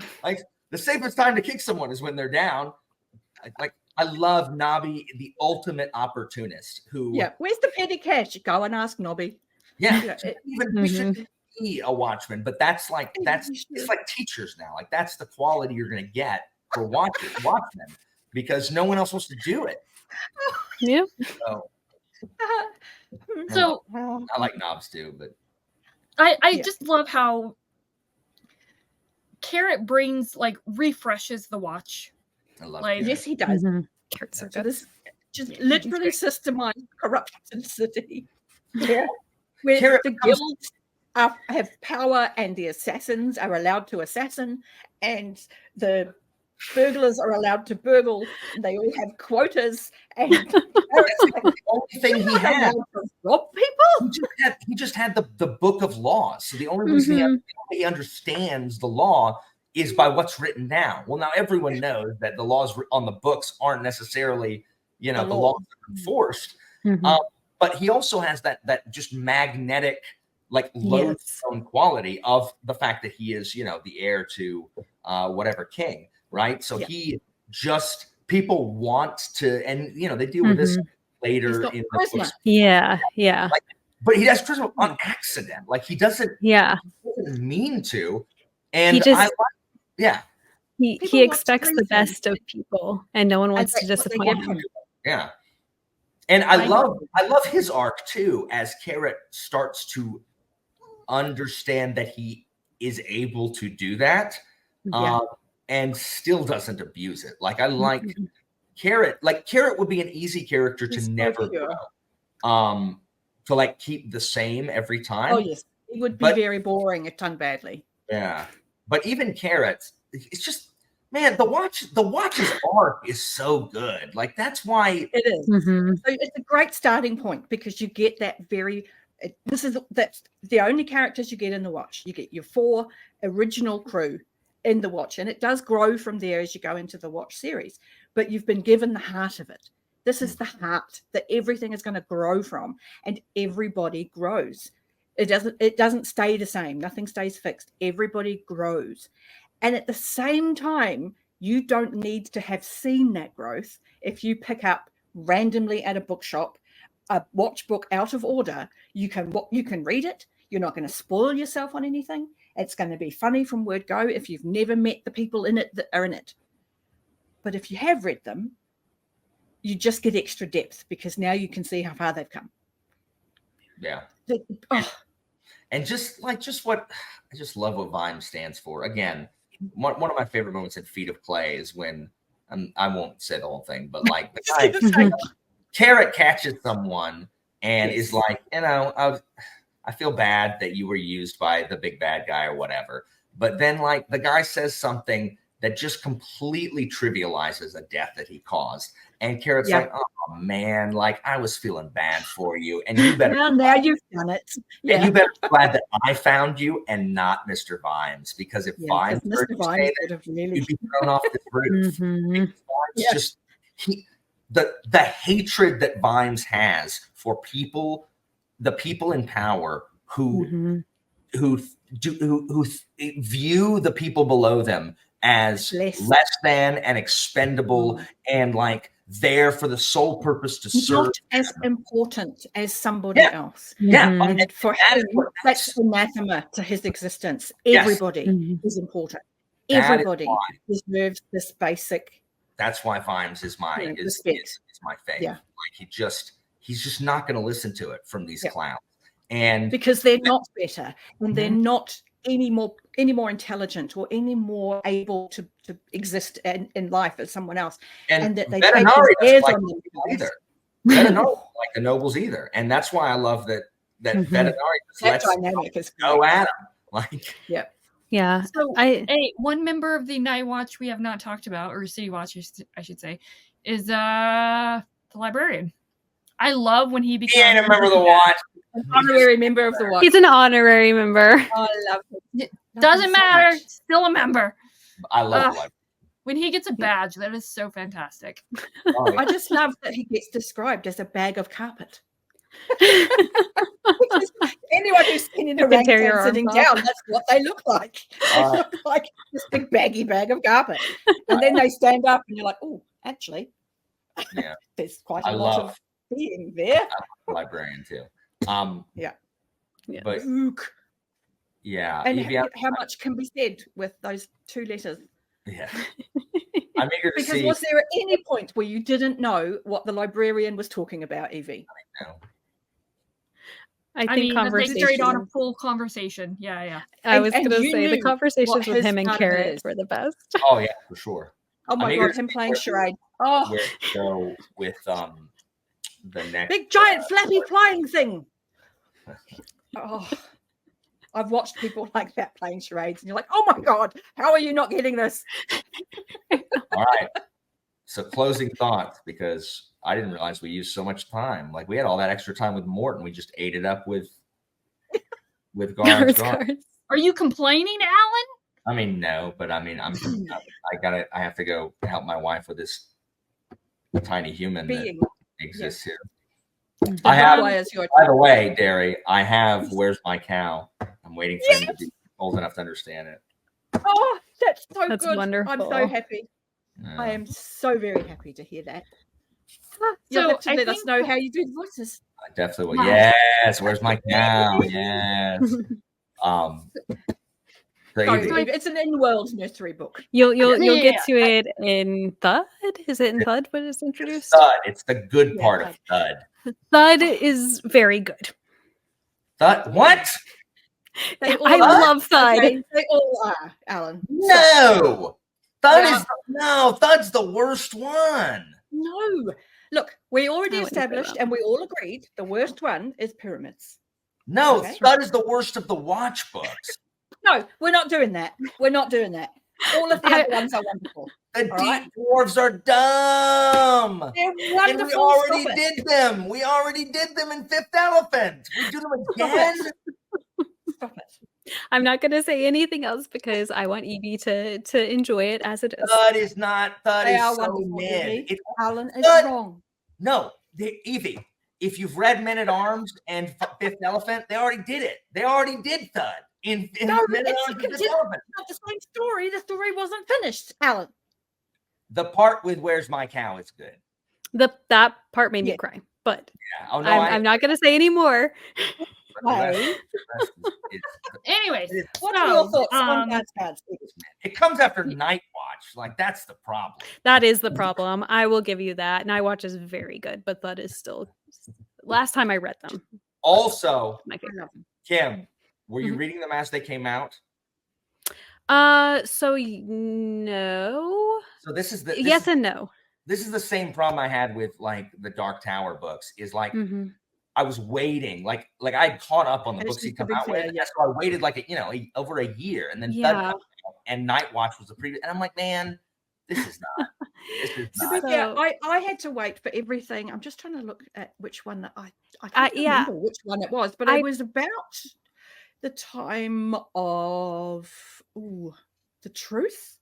the safest time to kick someone is when they're down." Like, I love Nobby, the ultimate opportunist. Who? Yeah, where's the petty cash? Go and ask Nobby. Yeah, we should be a watchman, but it's like teachers now. Like, that's the quality you're going to get for watchmen, because no one else wants to do it. Yeah. So I like knobs too, but I just love how Carrot refreshes the watch. I love it. Yes, he does. Carrots are good. Just literally systemized corruption city. Yeah. Where the guilds have power, and the assassins are allowed to assassin, and the burglars are allowed to burgle, and they all have quotas, and the only thing he had to rob people. He just had the book of laws. So the only reason he understands the law is by what's written down. Well, now everyone knows that the laws on the books aren't necessarily, the laws are enforced. But he also has that just magnetic, like, lodestone quality of the fact that he is, the heir to whatever king. Right. So he just, people want to, and they deal with this later in the books. Yeah. Yeah. Like, but he has charisma on accident. Like, he doesn't mean to. And he expects the best of people, and no one wants to disappoint him. Yeah. And I love his arc too, as Carrot starts to understand that he is able to do that. And still doesn't abuse it. Like, I like Carrot. Like, Carrot would be an easy character to never grow. To like keep the same every time. Oh yes, it would be very boring if done badly. Yeah, but even Carrot, it's just, man, the Watch's arc is so good. Like, that's why it is. So it's a great starting point, because you get that that's the only characters you get in the Watch. You get your 4 original crew in the Watch, and it does grow from there as you go into the Watch series, but you've been given the heart of it. This is the heart that everything is going to grow from, and everybody grows. It doesn't stay the same. Nothing stays fixed. Everybody grows. And at the same time, you don't need to have seen that growth. If you pick up randomly at a bookshop a Watch book out of order, you can read it. You're not going to spoil yourself on anything. It's going to be funny from word go if you've never met the people in it that are in it. But if you have read them, you just get extra depth because now you can see how far they've come. Yeah. Oh, And just what I just love what Vime stands for. Again, one of my favorite moments in Feet of Clay is when I won't say the whole thing, but like the guy Carrot catches someone and is like, I feel bad that you were used by the big bad guy or whatever. But then like the guy says something that just completely trivializes a death that he caused. And Carrot's like, oh man, like I was feeling bad for you. And you better now you've done it. And you better be glad that I found you and not Mr. Vimes, because if Vimes heard you say that, you'd be thrown off the roof. Just the hatred that Vimes has for people, the people in power who view the people below them as less than and expendable and like there for the sole purpose to serve. Not as important as somebody else. And for him, that's anathema to his existence. Everybody is important. Everybody deserves this basic. That's why Vimes is my favorite. Yeah. Like he's just not going to listen to it from these clowns. And because they're not better and they're not any more intelligent or any more able to exist in life as someone else, and that they take airs on them either. Veterinari don't like the nobles either, and that's why I love that Veterinari lets go at them. Like, yeah. So, one member of the Night Watch we have not talked about, or City Watch, I should say, is the librarian. I love when he becomes a member of the Watch. An honorary member of the Watch. He's an honorary member. Oh, I love him. Doesn't matter. Still a member. I love the librarian. When he gets a badge, that is so fantastic. I just love that he gets described as a bag of carpet. Anyone who's seen in a orangutan sitting down, that's what they look like. They look like this big baggy bag of carpet. And then they stand up and you're like, oh, actually, there's quite a lot of being there. I love the librarian too. But and how much can be said with those two letters? Yeah, I'm eager to see. Because was there at any point where you didn't know what the librarian was talking about, Evie? I think they carried on a full conversation. Yeah. I was going to say the conversations with him and Carrot were the best. Oh yeah, for sure. Oh my God, him playing charade. Oh, where to go with the next big giant flappy flying thing. Oh, I've watched people like that playing charades, and you're like, oh my God, how are you not getting this? All right. So closing thoughts, because I didn't realize we used so much time. Like we had all that extra time with Mort, and we just ate it up with guards. Are you complaining, Alan? I mean, no, but I mean, I have to go help my wife with this tiny human that exists here. I have, by the way, Derry, I have Where's My Cow? I'm waiting for him to be old enough to understand it. Oh, that's good. Wonderful. I'm so happy. I am so very happy to hear that. So let us know how you do the voices. I definitely will. Yes, Where's My Cow? Yes. It's an in-world nursery book. You'll get to it in Thud. Is it in Thud when it's introduced? Thud. It's the good part of Thud. Thud is very good. Thud. What? I love Thud. Okay, they all are, Alan. No. Thud's the worst one. No. Look, we already established and we all agreed the worst one is Pyramids. No, Thud is the worst of the Watch books. No, we're not doing that. We're not doing that. All of the other ones are wonderful. The deep dwarves are dumb. They're wonderful. And we already did them. We already did them in Fifth Elephant. We do them again. Stop it. I'm not going to say anything else because I want Evie to enjoy it as it is. Thud is so mid. Alan is wrong. No, Evie, if you've read Men at Arms and Fifth Elephant, they already did it. They already did Thud. Men at Arms and Fifth Elephant. Not the same story. The story wasn't finished, Alan. The part with Where's My Cow is good. That part made me cry, but no, I'm not going to say any more. Anyways, what are your thoughts on God's? It comes after Night Watch. Watch. Like, that's the problem. That is the problem. I will give you that. Night Watch is very good, but that is still last time I read them. Also, My favorite. Kim, were you reading them as they came out? No. So this is the yes and no. This is the same problem I had with like the Dark Tower books. Is like I was waiting, like I had caught up on the books he come out with, so I waited like over a year, and then and Night Watch was the previous, and I'm like, man, this is not. Yeah, I had to wait for everything. I'm just trying to look at which one that I can't remember which one it was, but it was about the time of the Truth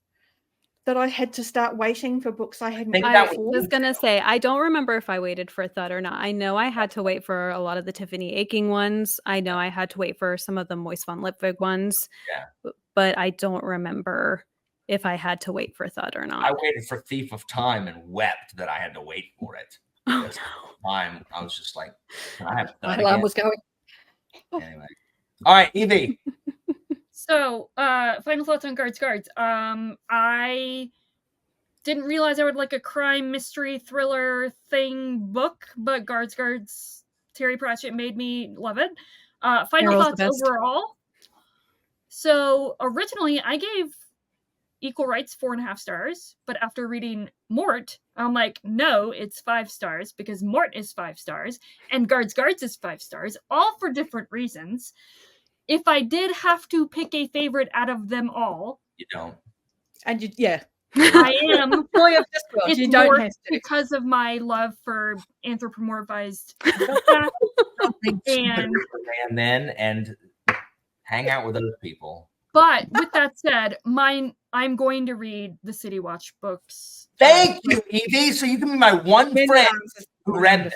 that I had to start waiting for books I hadn't. I was gonna say I don't remember if I waited for Thud or not. I know I had to wait for a lot of the Tiffany Aching ones. I know I had to wait for some of the Moist von Lipwig ones. Yeah, but I don't remember if I had to wait for Thud or not. I waited for Thief of Time and wept that I had to wait for it. Time, I was just like, can I have Thud? My alarm was going. Anyway, all right, Evie. So, final thoughts on Guards. I didn't realize I would like a crime mystery thriller thing book, but Guards, Terry Pratchett made me love it. Final thoughts overall. So originally I gave Equal Rites 4.5 stars, but after reading Mort, I'm like, no, it's 5 stars because Mort is 5 stars and Guards is 5 stars, all for different reasons. If I did have to pick a favorite out of them all, you don't. And I am. Boy of Discworld, it's you don't Mort have to. because of my love for anthropomorphized and then and hang out with those people. But with that said, I'm going to read the City Watch books. Thank you, Evie. So you can be my one friend who read them.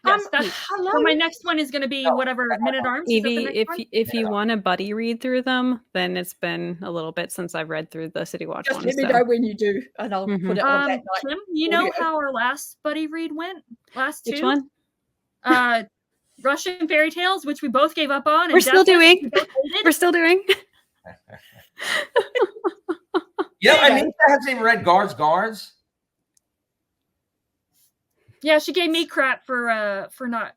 Yes, so my next one is going to be whatever Men-at-Arms. Evie, if you want a buddy read through them, then it's been a little bit since I've read through the City Watch Just ones. let me know when you do, and I'll put it on that night. Kim, you know how our last buddy read went? Last two? Which one? Russian Fairy Tales, which we both gave up on. We're still doing. We're still doing. Anita hasn't even read Guards. Yeah, she gave me crap for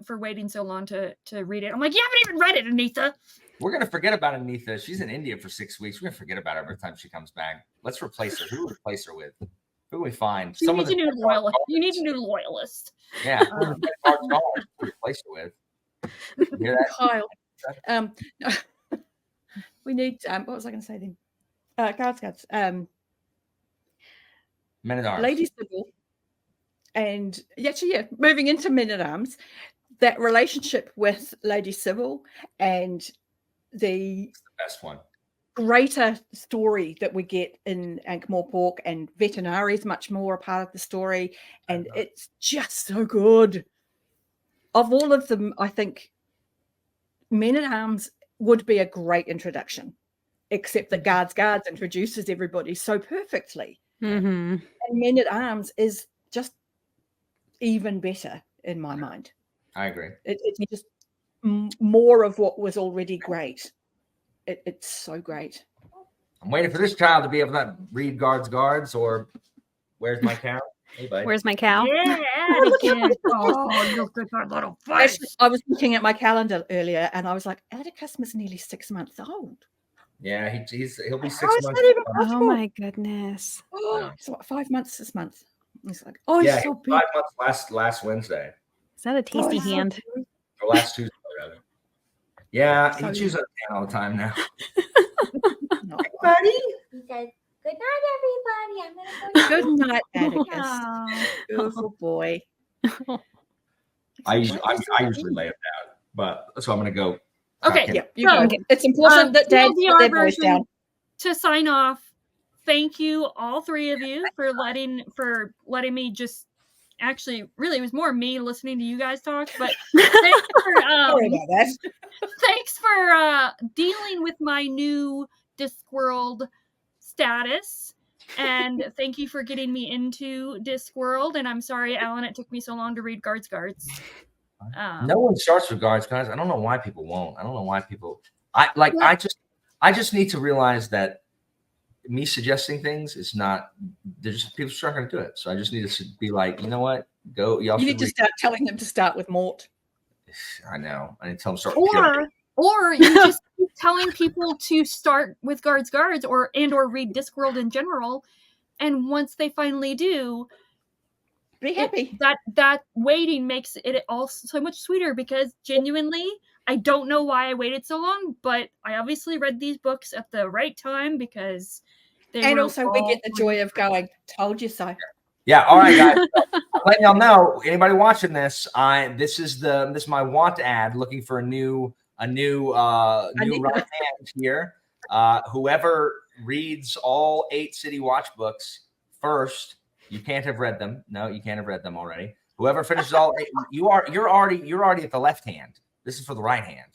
waiting so long to read it. I'm like, you haven't even read it, Anita. We're gonna forget about Anita. She's in India for 6 weeks. We're gonna forget about her every time she comes back. Let's replace her. Who do we replace her with? Who do we find? You need a new loyalist. You need a new loyalist. Yeah, replace her with. You hear that? Kyle. We need. What was I going to say then? Guards. Men-at-Arms. Lady Sybil. And moving into Men-at-Arms, that relationship with Lady Sybil and the best one. Greater story that we get in Ankh-Morpork, and Vetinari is much more a part of the story, and it's just so good. Of all of them, I think Men-at-Arms would be a great introduction, except that Guards introduces everybody so perfectly. And Men-at-Arms is just even better in my mind. I agree. It's just more of what was already great. It's so great. I'm waiting for this child to be able to read Guards, or Where's My Cow? Hey, buddy. Where's my cow? Yeah, oh, look at that little face. Actually, I was looking at my calendar earlier, and I was like, Atticus is nearly 6 months old. Yeah, he'll be 6 How is months. that even Oh possible? my goodness. Oh, so what, 5 months this month. He's like, he's so big. 5 months last Wednesday. Is that a tasty hand? Or last Tuesday, rather. Yeah, he chews up all the time now. Hey, buddy. He said, "Good night, everybody. I'm gonna go." Good night, Atticus. Beautiful boy. I usually lay him down, but so I'm gonna go. Okay, Yeah, it's important that Dad put their voice down. To sign off, thank you, all three of you, for letting me just. Actually, really, it was more me listening to you guys talk, but thanks for, Sorry about that. Thanks for dealing with my new Discworld status, and thank you for getting me into Discworld. And I'm sorry, Alan, it took me so long to read Guards. No one starts with Guards. I don't know why people won't. I don't know why people. I just need to realize that me suggesting things is not. There's just people just aren't going to do it. So I just need to be like, you know what? Go. Y'all You should need to start telling them to start with Mort. I know. I need to tell them to start with Kim. Or you just keep telling people to start with Guards or read Discworld in general, and once they finally do, be happy. That waiting makes it all so much sweeter, because genuinely, I don't know why I waited so long, but I obviously read these books at the right time because they and were also we get the joy of going, told you so. Yeah, all right, guys. I'm letting y'all know. Anybody watching this? This is my want ad, looking for a new right hand here. Whoever reads all 8 City Watch books first, you can't have read them. No, you can't have read them already. Whoever finishes all 8, you're already at the left hand. This is for the right hand.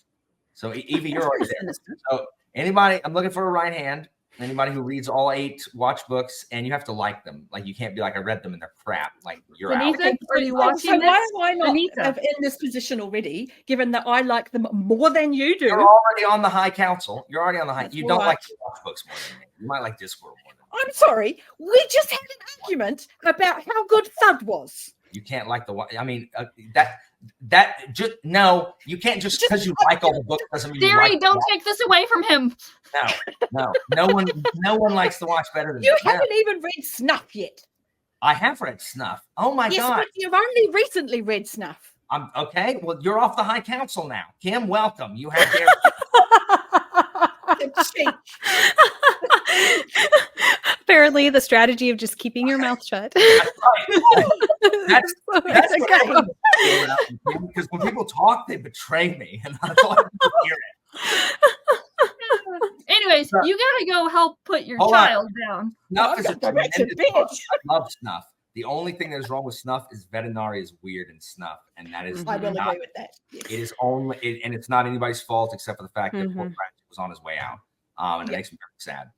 So Evie, you're already there. So anybody, I'm looking for a right hand. Anybody who reads all 8 watch books, and you have to like them. Like, you can't be like, I read them and they're crap. Like, you're out. Okay, are you watching so this? why am I not in this position already, given that I like them more than you do? You're already on the high council. You're already on the high. That's you don't right. like the watch books more than me. You might like Discworld more than me. I'm sorry. We just had an argument about how good Thud was. You can't like the. I mean, that just no. You can't just because you like all the books doesn't mean Derry, you like don't take this away from him. No one likes to watch better than You me. haven't even read Snuff yet. I have read Snuff. Oh my yes, god! But you've only recently read Snuff. I'm okay. Well, you're off the high council now. Kim, welcome. You have their Apparently, the strategy of just keeping your mouth shut. That's okay. Because when people talk, they betray me, and that's all I can hear it. Anyways, you gotta go help put your child down. Snuff is a tremendous book. bitch. I love Snuff. The only thing that is wrong with Snuff is veterinary is weird in Snuff, and that is I will not, agree with that. Yes. It is only, and it's not anybody's fault except for the fact that poor Cratchit was on his way out, and it makes me very sad.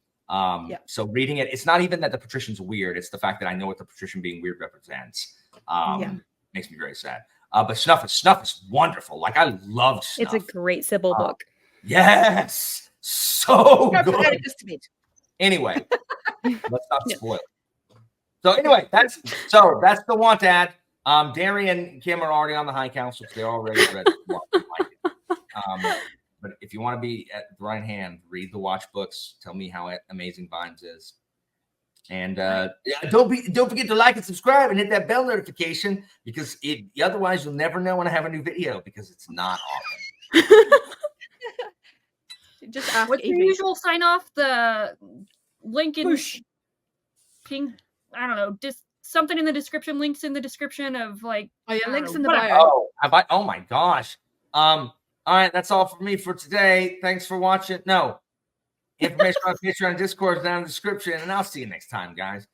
So reading it, it's not even that the patrician's weird; it's the fact that I know what the patrician being weird represents. Makes me very sad. But Snuff is wonderful. Like, I love Snuff. It's a great Sybil book. Yes, so good. Anyway, let's not spoil. So anyway, that's the want ad. Derry and Kim are already on the high council, so they're already ready. But if you want to be at the right hand, read the watch books. Tell me how amazing Vines is, and don't forget to like and subscribe and hit that bell notification, because otherwise you'll never know when I have a new video, because it's not often. Just ask what's your usual sign off? The link in ping. I don't know. Just something in the description. Links in the description of like. Oh yeah, links in the bio. Oh, have I? Oh my gosh. All right, that's all for me for today. Thanks for watching. No, information on Patreon and Discord is down in the description, and I'll see you next time, guys.